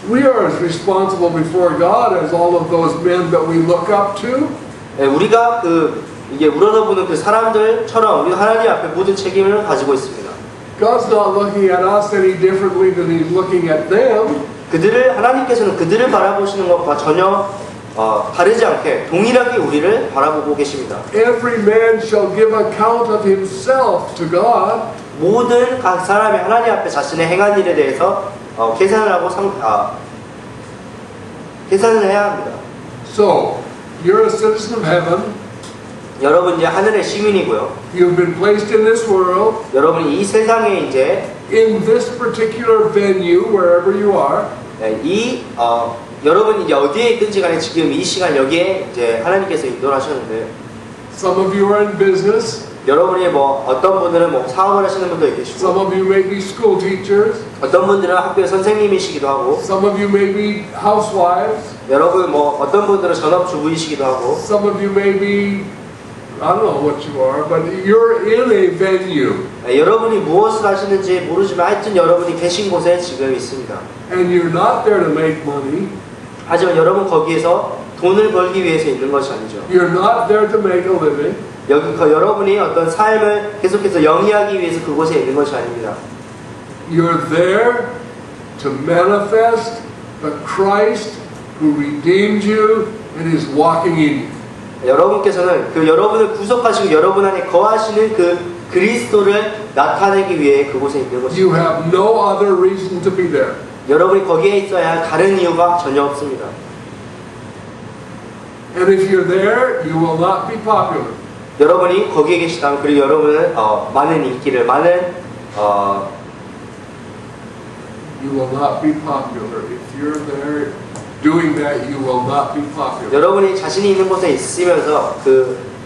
We are as responsible before God as all of those men that we look up to. 예, 우리가 이게 우러러보는 그 사람들처럼 우리가 하나님 앞에 모든 책임을 가지고 있습니다. God's not looking at us any differently than He's looking at them. 하나님께서는 그들을 바라보시는 것과 전혀 다르지 않게 동일하게 우리를 바라보고 계십니다. Every man shall give account of himself to God. 모든 각 사람이 하나님 앞에 자신의 행한 일에 대해서 계산을 하고 계산을 해야 합니다. So, you're a citizen of heaven. 여러분 이제 하늘의 시민이고요. You've been placed in this world, 여러분이 이 세상에 이제 in this particular venue, wherever you are. 여러분이 이제 어디에 있든지 간에 지금 이 시간 여기에 이제 하나님께서 인도를 하셨는데, Some of you are in business. 여러분이 어떤 분들은 사업을 하시는 분도 계시고, Some of you may be school teachers. 어떤 분들은 학교의 선생님이시기도 하고, Some of you may be housewives. 여러분 어떤 분들은 전업주부이시기도 하고, Some of you may be, I don't know what you are, but you're in a venue. 여러분이 무엇을 하시는지 모르지만 하여튼 여러분이 계신 곳에 지금 있습니다. And you're not there to make money. 하지만 여러분 거기에서 돈을 벌기 위해서 있는 것이 아니죠. You're not there to make a living. 여러분이 어떤 삶을 계속해서 영위하기 위해서 그곳에 있는 것이 아닙니다. You're there to manifest the Christ who redeemed you and is walking in you. 여러분께서는 여러분을 구속하시고 여러분 안에 거하시는 그 그리스도를 나타내기 위해 그곳에 있는 것입니다. You have no other reason to be there. 여러분이 거기에 있어야 할 다른 이유가 전혀 없습니다. And if you're there, you will not be popular. 여러분이 거기에 계시다면 그리고 여러분은 많은 인기를 You will not be popular. If you're there doing that, you will not be popular. 여러분이 자신이 있는 곳에 있으면서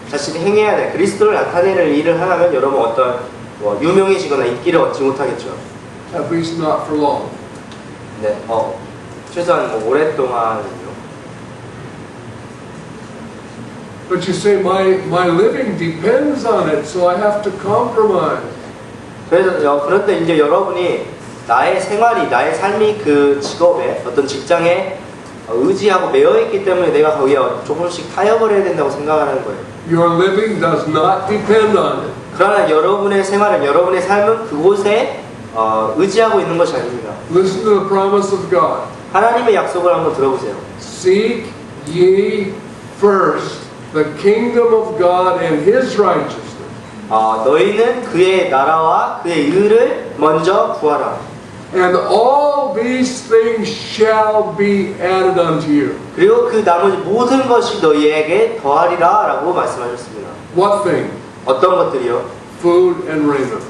자신이 행해야 될 그리스도를 나타내는 일을 하려면 여러분 어떤 유명해지거나 인기를 얻지 못하겠죠. At least not for long. 네, 최소한 오랫동안요. But you say, my living depends on it, so I have to compromise. 그런데 이제 여러분이 나의 생활이, 나의 삶이 그 직업에, 어떤 직장에 의지하고 매여있기 때문에 내가 거기에 조금씩 타협을 해야 된다고 생각하는 거예요. Your living does not depend on it. 그러나 여러분의 생활은, 여러분의 삶은 그곳에 의지하고 있는 것이 아닙니다. Listen to the promise of God. 하나님의 약속을 한번 들어보세요. Seek ye first the kingdom of God and His righteousness. 너희는 그의 나라와 그의 의를 먼저 구하라. And all these things shall be added unto you. 그리고 그 나머지 모든 것이 너희에게 더하리라 라고 말씀하셨습니다. What thing? 어떤 것들이요? Food and raiment.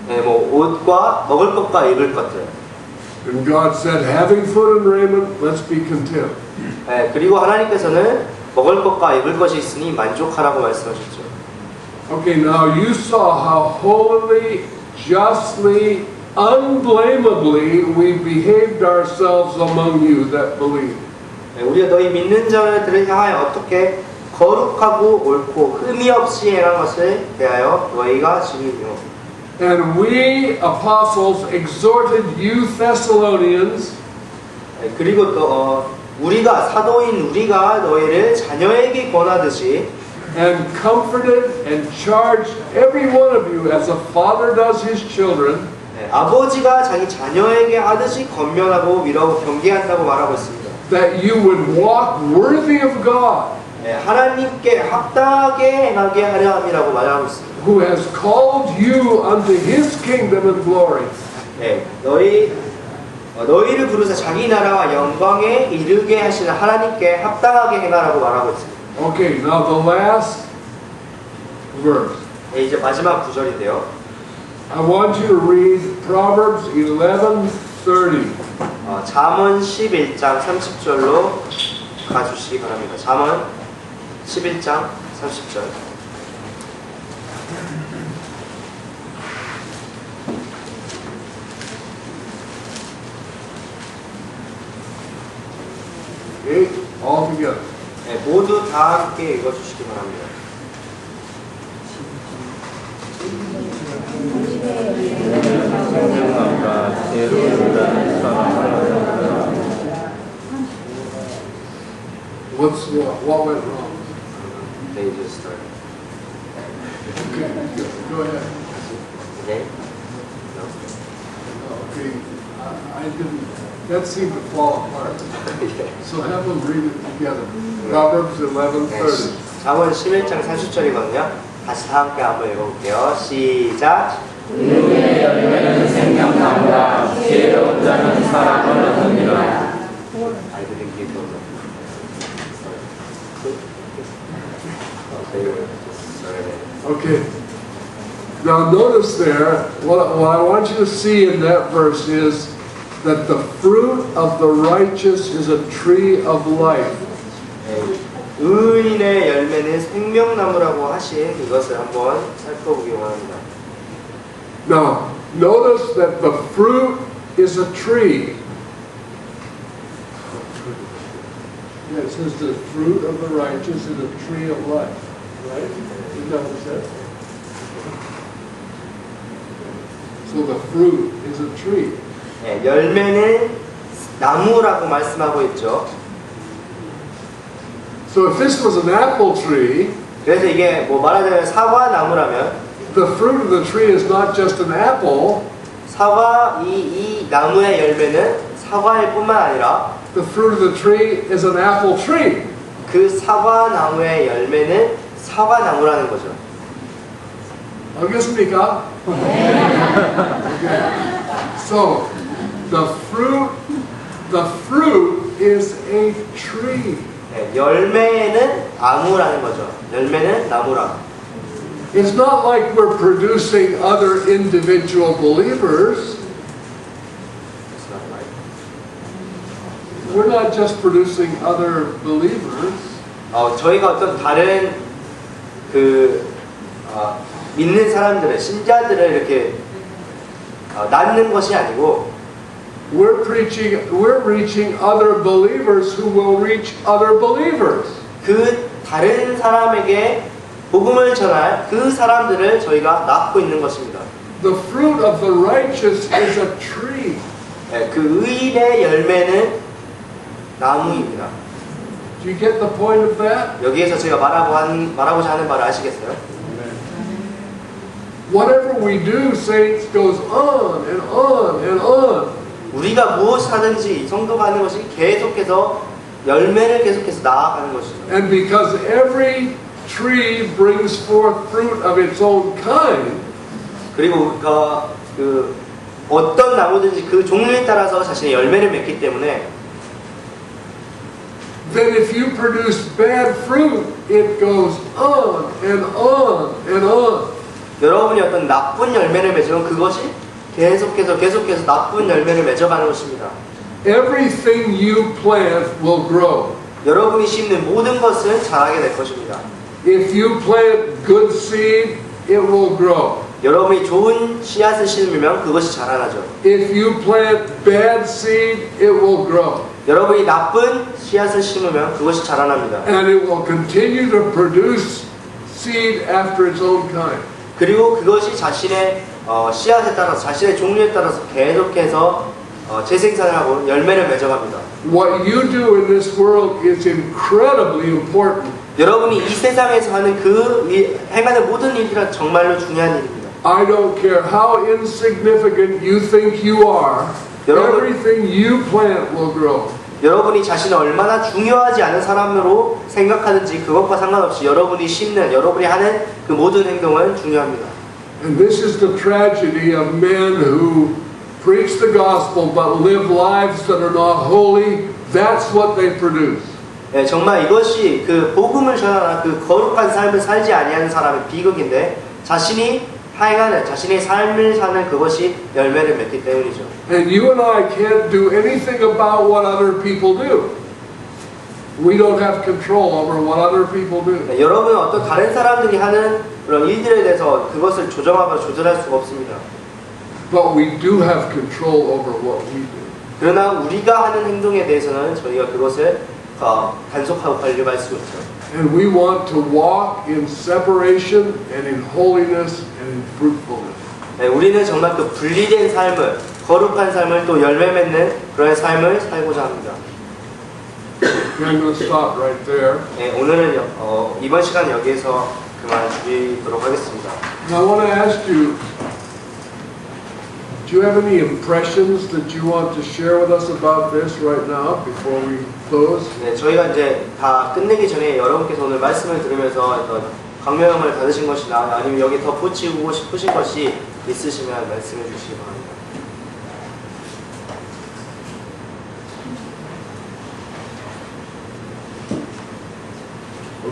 네, 옷과 먹을 것과 입을 것들. And God said, having food and raiment, let's be content. 네, 그리고 하나님께서는 먹을 것과 입을 것이 있으니 만족하라고 말씀하셨죠. Okay, now you saw how holy, justly, unblameably we behaved ourselves among you that believe. 네, 우리가 너희 믿는 자들을 향하여 어떻게 거룩하고 옳고 흠이 없이 행한 것을 대하여 너희가 지니요. And we apostles exhorted you Thessalonians. 네, 그리고 또 우리가 사도인 우리가 너희를 자녀에게 권하듯이 And comforted and charged every one of you as a father does his children. 네, 아버지가 자기 자녀에게 하듯이 권면하고 위로하고 경계한다고 말하고 있습니다. That you would walk worthy of God. 네, 하나님께 합당하게 행하게 하려 함이라고 말하고 있습니다. Who has called you unto His kingdom and glory. 네, 너희를 부르사 자기 나라와 영광에 이르게 하시는 하나님께 합당하게 행하라고 말하고 있습니다. Okay, now the last verse. 네, 이제 마지막 구절인데요. I want you to read Proverbs 11:30. 잠언 11장 30절로 가주시기 바랍니다. 잠언 11장 30절. Okay, all together. 네, 모두 다 함께 읽어주시기 바랍니다. 생명과 지혜로운 사람을 What went wrong? They just started. Okay, go ahead. Okay? Okay, I didn't, that seemed to fall apart. So have them read it together. Proverbs 11:30. 잠언 11장 30절이거든요. 다시 다 함께 한번 읽어볼게요. 시작. 의의 열매는 생명나무라 지혜로운 자는 사랑을 얻느니라. I didn't give them. Okay. Now notice there, what I want you to see in that verse is that the fruit of the righteous is a tree of life. 의인의 열매는 생명나무라고 하신 이것을 한번 살펴보기 원합니다. Now, notice that the fruit is a tree. Yeah, it says the fruit of the righteous is a tree of life. Right? You notice that? So the fruit is a tree. 네, 열매는 나무라고 말씀하고 있죠. So if this was an apple tree, 그래서 이게 뭐 말하자면 사과 나무라면 the fruit of the tree is not just an apple. 사과 이 나무의 열매는 사과일 뿐만 아니라 The fruit of the tree is an apple tree. 그 사과 나무의 열매는 사과 나무라는 거죠. 알겠습니까? Okay. So the fruit is a tree. 네, 열매는 나무라는 거죠. 열매는 나무라. It's not like we're producing other individual believers. We're not just producing other believers. 저희가 어떤 다른 믿는 사람들을 신자들을 이렇게 낳는 것이 아니고 We're reaching other believers who will reach other believers. 그 다른 사람에게 복음을 전할 그 사람들을 저희가 낳고 있는 것입니다. The fruit of the righteous is a tree. 네, 그 의인의 열매는 나무입니다. Do you get the point of that? 여기에서 제가 말하고자 하는 바를 아시겠어요? Whatever we do, saints, goes on and on and on. 우리가 무엇을 하든지 성도가 하는 것이 계속해서 열매를 계속해서 나아가는 것이죠. And because every tree brings forth fruit of its own kind, 그리고 어떤 나무든지 그 종류에 따라서 자신의 열매를 맺기 때문에 then if you produce bad fruit, it goes on and on and on. 여러분이 어떤 나쁜 열매를 맺으면 그것이 계속해서 나쁜 열매를 맺어가는 것입니다. Everything you plant will grow. 여러분이 심는 모든 것은 자라게 될 것입니다. If you plant good seed, it will grow. 여러분이 좋은 씨앗을 심으면 그것이 자라나죠. If you plant bad seed, it will grow. 여러분이 나쁜 씨앗을 심으면 그것이 자라납니다. And it will continue to produce seed after its own kind. 그리고 그것이 자신의 씨앗에 따라서 자신의 종류에 따라서 계속해서 재생산을 하고 열매를 맺어갑니다. What you do in this world is incredibly important. 여러분이 이 세상에서 하는 행하는 모든 일들은 정말로 중요한 일입니다. I don't care how insignificant you think you are. Everything you plant will grow. 여러분이 자신을 얼마나 중요하지 않은 사람으로 생각하는지 그것과 상관없이 여러분이 심는, 여러분이 하는 그 모든 행동은 중요합니다. And this is the tragedy of men who preach the gospel but live lives that are not holy. That's what they produce. 네, 정말 이것이 그 복음을 전하는 그 거룩한 삶을 살지 아니하는 사람의 비극인데 자신이 행하는 자신의 삶을 사는 그것이 열매를 맺기 때문이죠. And you and I can't do anything about what other people do. We don't have control over what other people do. 네, 여러분은 어떤 다른 사람들이 하는 그런 일들에 대해서 그것을 조정하거나 조절할 수가 없습니다. But we do have control over what we do. 그러나 우리가 하는 행동에 대해서는 저희가 그것을 단속하고 관리할 수 있죠. And we want to walk in separation and in holiness and in fruitfulness. 네, 우리는 정말 그 분리된 삶을, 거룩한 삶을 또 열매 맺는 그런 삶을 살고자 합니다. Okay, I'm going to stop right there. 네, 오늘은 이번 시간 여기에서 그만 드리도록 하겠습니다. Now I want to ask you, do you have any impressions that you want to share with us about this right now before we close? 네, 저희가 이제 다 끝내기 전에 여러분께서 오늘 말씀을 들으면서 어떤 감명을 받으신 것이나 아니면 여기 더 붙이고 싶으신 것이 있으시면 말씀해 주시기 바랍니다.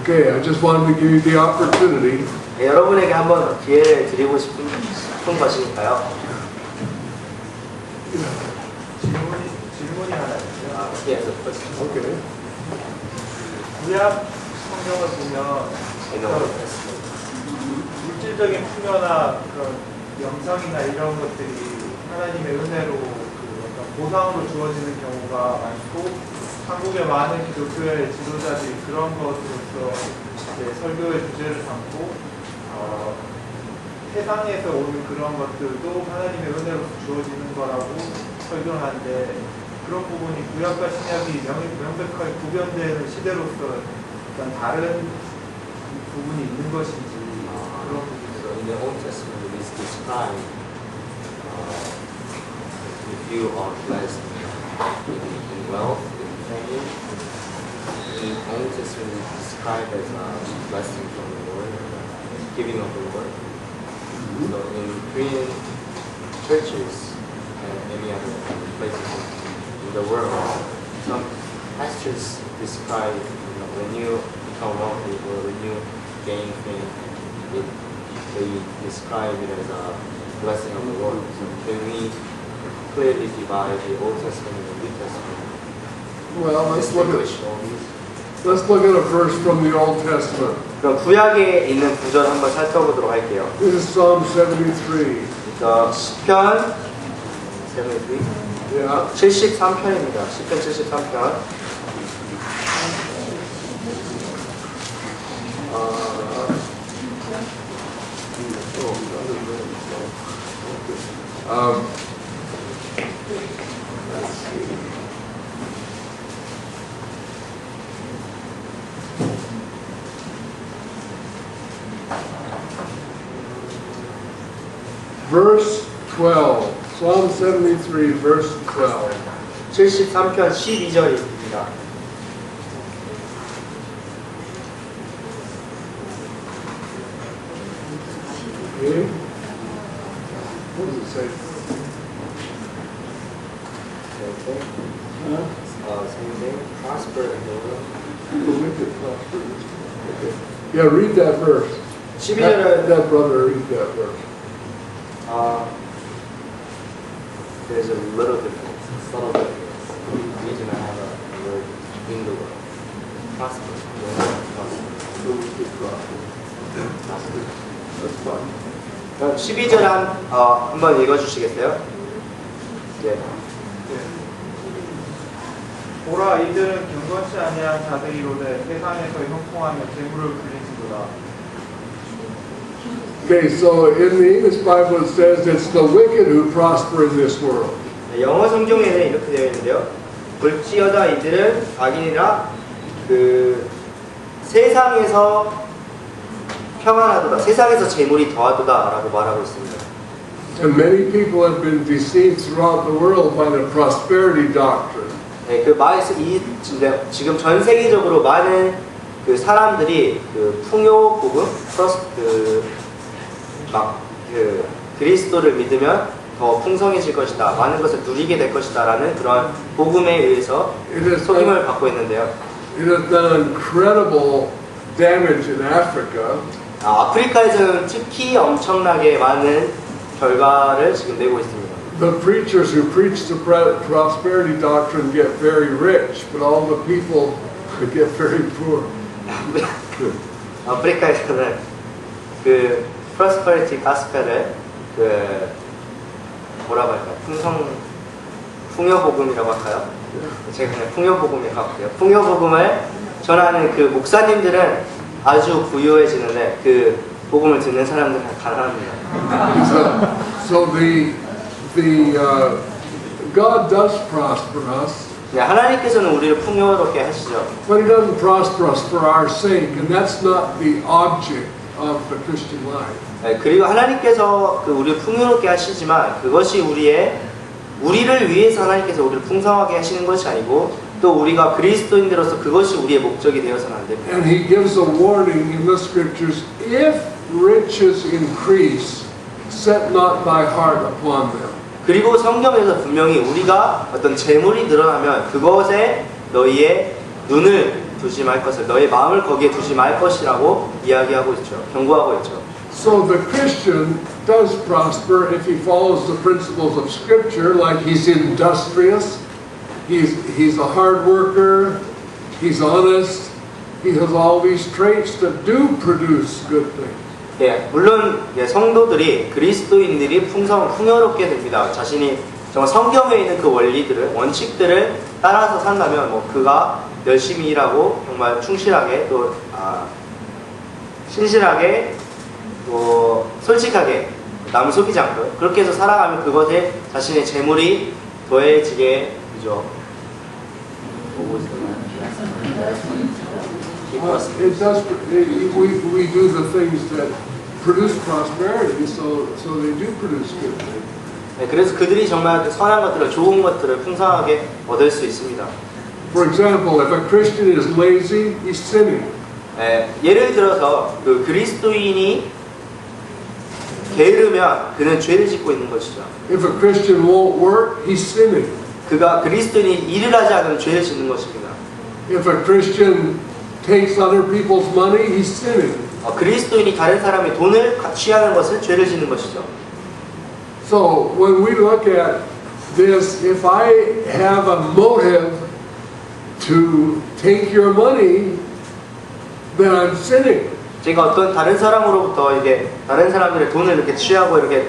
Okay, I just wanted to give you the opportunity. 네, 여러분에게 한번 기회를 드리고 싶은 것이니까요. 질문이 하나 있어요. Yes, Okay. 구약 성경을 보면 물질적인 풍요나 그런 영상이나 이런 것들이 하나님의 은혜로 어떤 보상으로 주어지는 경우가 많고 한국의 많은 기독교의 지도자들이 그런 것으로서 이제 설교의 주제를 삼고 세상에서 오는 그런 것들도 하나님의 은혜로 주어지는 거라고 설교를 하는데 그런 부분이 구약과 신약이 명백하게 구별되는 시대로서 어떤 다른 부분이 있는 것인지 그런 부분이 In the Old Testament, it is described if you are blessed in wealth, in fame. In the Old Testament, it is described as a blessing from the Lord, giving of the Lord. So in Korean churches and many other places in the world, some pastors describe when you become wealthy or when you gain fame, they describe it as a blessing of the Lord. So can we clearly divide the Old Testament and the New Testament? Well, Distinguish all these. let's look at a verse from the Old Testament. 그럼 구약에 있는 구절 한번 살펴보도록 할게요. This is Psalm 73. 그래서 시편 73, Yeah. 73편입니다. 시편 73편. Let's see. Verse 12. Psalm 73, verse 12. 73편 12절입니다. Okay. What does it say? Same thing. Prosper in the Lord. The wicked prosper. Okay. Yeah, read that verse. 12절은 That brother, read that verse. there's a little difference, subtle difference. We do not have a word in the word. Prosper. The wicked prosper. That's fine. 그럼 12절 한번 읽어주시겠어요? 네. 보라 이들은 경건치 아니한 자들이로되 세상에서 형통하며 재물을 그리지도다. Okay, so in the English Bible it says it's the wicked who prosper in this world. 영어 성경에는 이렇게 되어 있는데요. 볼지어다 이들은 악인이라 그 세상에서 평안하도다. 세상에서 재물이 더하도다라고 말하고 있습니다. And many people have been deceived throughout the world by the prosperity doctrine. 네, 그 지금 전 세계적으로 많은 그 사람들이 그 풍요 복음, 그리스도를 믿으면 더 풍성해질 것이다, 많은 것을 누리게 될 것이다라는 그런 복음에 의해서 속임을 받고 있는데요. It has done incredible damage in Africa. 아프리카에서는 특히 엄청나게 많은 결과를 지금 내고 있습니다. The preachers who preach the prosperity doctrine get very rich, but all the people get very poor. 아프리카에서는 그 프로스퍼리티 가스펠을 그 뭐라고 할까요? 풍요복음이라고 할까요? 제가 그냥 풍요복음이라고 할게요. 풍요복음을 전하는 그 목사님들은 아주 부유해지는데 그 복음을 듣는 사람들은 가난합니다. So the God does prosper us. 하나님께서는 우리를 풍요롭게 하시죠. But He doesn't prosper us for our sake, and that's not the object of the Christian life. 그리고 하나님께서 우리를 풍요롭게 하시지만 그것이 우리를 위해서 하나님께서 우리를 풍성하게 하시는 것이 아니고 또 우리가 그리스도인으로서 그것이 우리의 목적이 되어서는 안 됩니다. And He gives a warning in the Scriptures, if riches increase, set not thy heart upon them. 그리고 성경에서 분명히 우리가 어떤 재물이 늘어나면 그것에 너희의 눈을 두지 말 것을, 너의 마음을 거기에 두지 말 것이라고 이야기하고 있죠. 경고하고 있죠. So the Christian does prosper if he follows the principles of Scripture, like he's industrious, he's a hard worker, he's honest, he has all these traits that do produce good things. 예, 물론 성도들이 그리스도인들이 풍요롭게 됩니다. 자신이 정말 성경에 있는 그 원리들을 원칙들을 따라서 산다면 뭐 그가 열심히 일하고 정말 충실하게 또 신실하게 또 솔직하게 남을 속이지 않고 그렇게 해서 살아가면 그것에 자신의 재물이 더해지게 되죠. It does. We do the things that produce prosperity, so they do produce good things. 네, 그래서 그들이 정말 선한 것들을, 좋은 것들을 풍성하게 얻을 수 있습니다. For example, if a Christian is lazy, he's sinning. 예를 들어서 그 그리스도인이 게으르면 그는 죄를 짓고 있는 것이죠. If a Christian won't work, he's sinning. 그가 그리스도인이 일을 하지 않으면 죄를 짓는 것입니다. If a Christian takes other people's money, he's sinning. 그리스도인이 다른 사람의 돈을 취하는 것은 죄를 짓는 것이죠. So when we look at this, if I have a motive to take your money, then I'm sinning. 제가 어떤 다른 사람으로부터 이게 다른 사람들의 돈을 이렇게 취하고 이렇게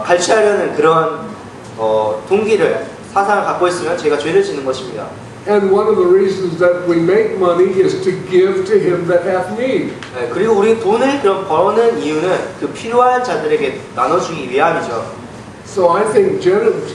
갈취하려는 그런 동기를 사상을 갖고 있으면 제가 죄를 짓는 것입니다. And one of the reasons that we make money is to give to him that hath need. 그리고 우리 돈을 그럼 버는 이유는 그 필요한 자들에게 나눠주기 위함이죠. So I think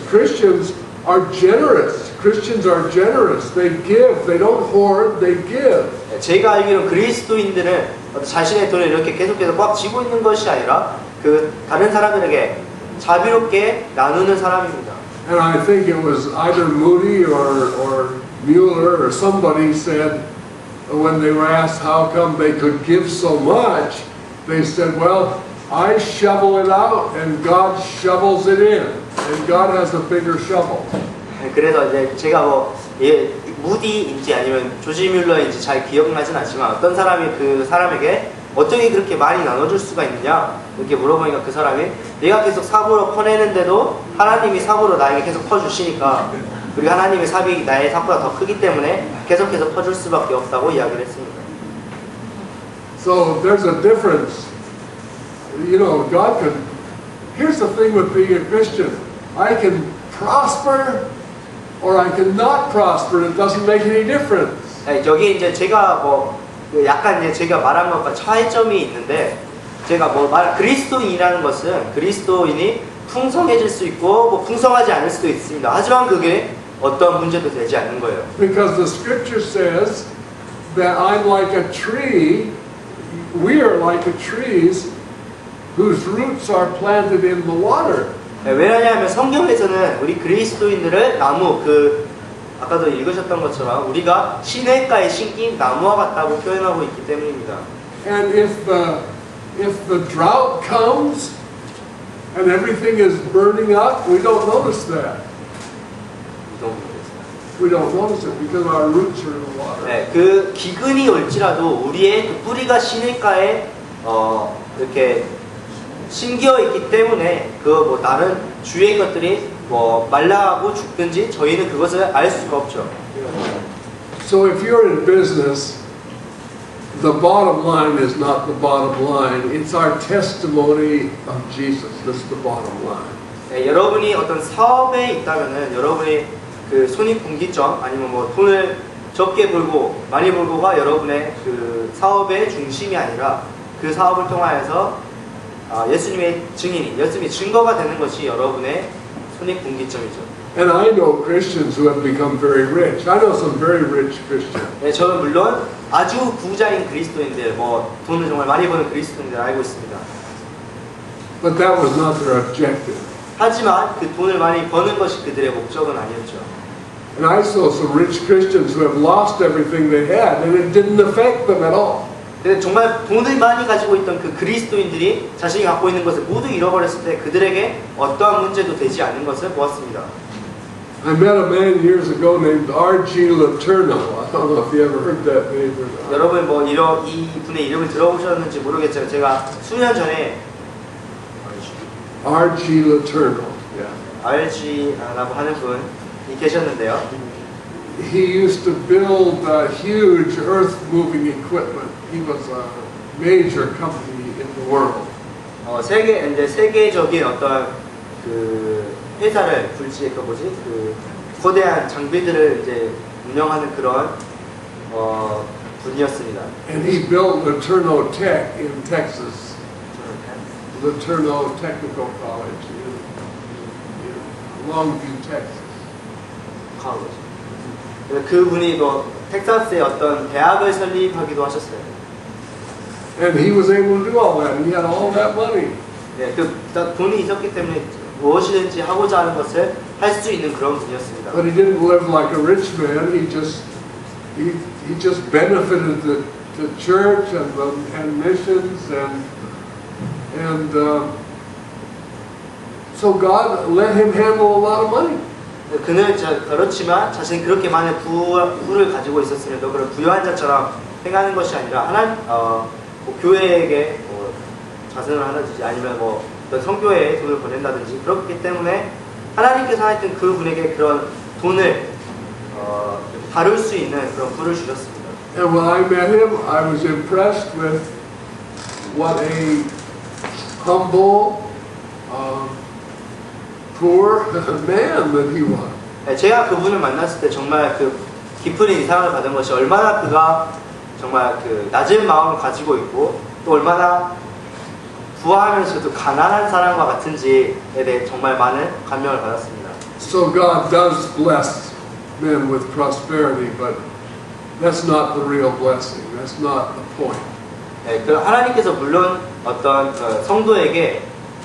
Christians are generous. Christians are generous. They give. They don't hoard. They give. 제가 알기로는 그리스도인들은 자신의 돈을 이렇게 계속해서 꽉 쥐고 있는 것이 아니라 그 다른 사람들에게 자비롭게 나누는 사람입니다. And I think it was either Moody or Mueller or somebody said when they were asked how come they could give so much, they said, well, I shovel it out and God shovels it in. And God has a bigger shovel. 그래서 이제 제가 무디인지 아니면 조지 뮬러인지 잘 기억나진 않지만 어떤 사람이 그 사람에게 어떻게 그렇게 많이 나눠줄 수가 있느냐 이렇게 물어보니까 그 사람이 내가 계속 삽으로 퍼내는데도 하나님이 삽으로 나에게 계속 퍼주시니까 그리고 하나님의 삽이 나의 삽보다 더 크기 때문에 계속해서 퍼줄 수밖에 없다고 이야기를 했습니다. So there's a difference. You know, God can. Here's the thing with being a Christian. I can prosper or I can not prosper. It doesn't make any difference. 여기 이제 제가 약간 이제 제가 말한 것과 차이점이 있는데 제가 그리스도인이라는 것은 그리스도인이 풍성해질 수 있고 풍성하지 않을 수도 있습니다. 하지만 그게 어떤 문제도 되지 않는 거예요. Because the Scripture says that I'm like a tree. We are like the trees whose roots are planted in the water. 왜냐하면 성경에서는 우리 그리스도인들을 나무 아까도 읽으셨던 것처럼 우리가 시냇가에 심긴 나무와 같다고 표현하고 있기 때문입니다. And if the drought comes and everything is burning up, we don't notice that. We don't notice it because our roots are in the water. 네, 그 기근이 올지라도 우리의 그 뿌리가 시냇가에 이렇게 심겨 있기 때문에 다른 주위의 것들이 말라가고 죽든지 저희는 그것을 알 수가 없죠. So if you're in business, the bottom line is not the bottom line. It's our testimony of Jesus. That's the bottom line. 네, 여러분이 어떤 사업에 있다면은 여러분이 그 손익분기점 아니면 돈을 적게 벌고 많이 벌고가 여러분의 그 사업의 중심이 아니라 그 사업을 통하여서 예수님의 증인이 예수님의 증거가 되는 것이 여러분의 손익분기점이죠. And I know Christians who have become very rich. I know some very rich Christians. 네, 저는 물론 아주 부자인 그리스도인들, 뭐 돈을 정말 많이 버는 그리스도인들 알고 있습니다. But that was not their objective. 하지만 그 돈을 많이 버는 것이 그들의 목적은 아니었죠. And I saw some rich Christians who have lost everything they had, and it didn't affect them at all. 근데 정말 돈을 많이 가지고 있던 그 그리스도인들이 자신이 갖고 있는 것을 모두 잃어버렸을 때 그들에게 어떠한 문제도 되지 않는 것을 보았습니다. I met a man years ago named R.G. Letourneau. I don't know if you ever heard that name or not. 여러분 뭐 이 분의 이름을 들어보셨는지 모르겠지만 제가 수년 전에 R.G. Letourneau. Yeah. RG라고 하는 분이 계셨는데요. He used to build huge earth-moving equipment. He was a major company in the world. 세계적인 어떤 그 회사를 그 거대한 장비들을 이제 운영하는 그런 분이었습니다. And he built Letourneau Tech in Texas. Letourneau Technical College in Longview, Texas. 그분이 뭐 텍사스의 어떤 대학을 설립하기도 하셨어요. And he was able to do all that. And he had all that money. 네, 돈이 있었기 때문에 무엇이든지 하고자 하는 것을 할 수 있는 그런 분이었습니다. But he didn't live like a rich man. He just benefited the church and missions and so God let him handle a lot of money. 그는 그렇지만 자신이 그렇게 많은 부를 가지고 있었음에도 그런 부유한 자처럼 행하는 것이 아니라 뭐 교회에게 뭐 자선을 하든지 아니면 뭐 어떤 성교회에 돈을 보낸다든지 그렇기 때문에 하나님께서 하여튼 그분에게 그런 돈을 다룰 수 있는 그런 부를 주셨습니다. And when I met him, I was impressed with what a humble, poor man that he was. 제가 그분을 만났을 때 정말 그 깊은 인상을 받은 것이 얼마나 그가 정말 그 낮은 마음을 가지고 있고 또 얼마나 부하면서도 가난한 사람과 같은지에 대해 정말 많은 감명을 받았습니다. So God does bless men with prosperity, but that's not the real blessing. That's not the point. 네, 그 하나님께서 물론 어떤 성도에게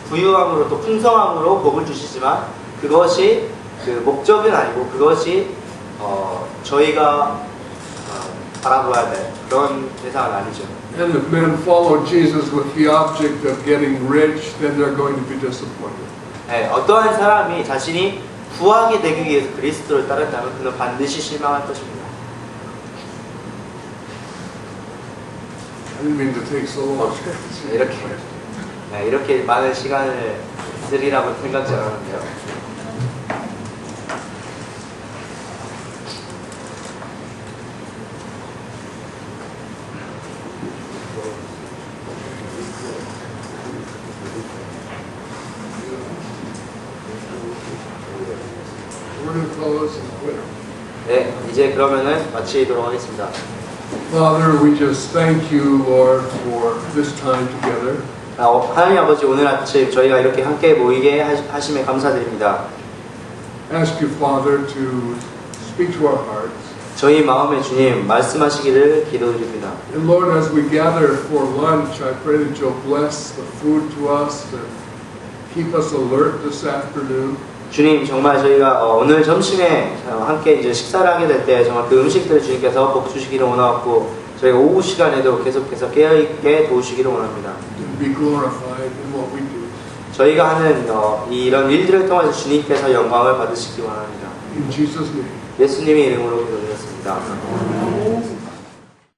부유함으로 또 풍성함으로 복을 주시지만 그것이 그 목적은 아니고 그것이 저희가 바라보아야 될 그런 대상은 아니죠. And if men follow Jesus with the object of getting rich, then they're going to be disappointed. 네, 어떠한 사람이 자신이 부하게 되기 위해서 그리스도를 따른다면 그는 반드시 실망할 것입니다. I didn't mean to take so long. 이렇게 많은 시간을 쓰리라고 생각지 않았는데요. We're going to close and quit. 네, 이제 그러면은 마치도록 하겠습니다. Father, we just thank you, Lord, for this time together. 하나님 아버지 오늘 아침 저희가 이렇게 함께 모이게 하심에 감사드립니다. Ask you, Father, to speak to our hearts. 저희 마음에 주님 말씀하시기를 기도드립니다. And Lord, as we gather for lunch, I pray that you'll bless the food to us and keep us alert this afternoon. 주님 정말 저희가 오늘 점심에 함께 이제 식사를 하게 될 때 정말 그 음식들을 주님께서 복 주시기를 원하고 저희가 오후 시간에도 계속해서 깨어있게 도우시기를 원합니다. And be glorified in what we do. 저희가 하는 이런 일들을 통해서 주님께서 영광을 받으시기 원합니다. In Jesus' name. 예수님의 이름으로 기도드렸습니다.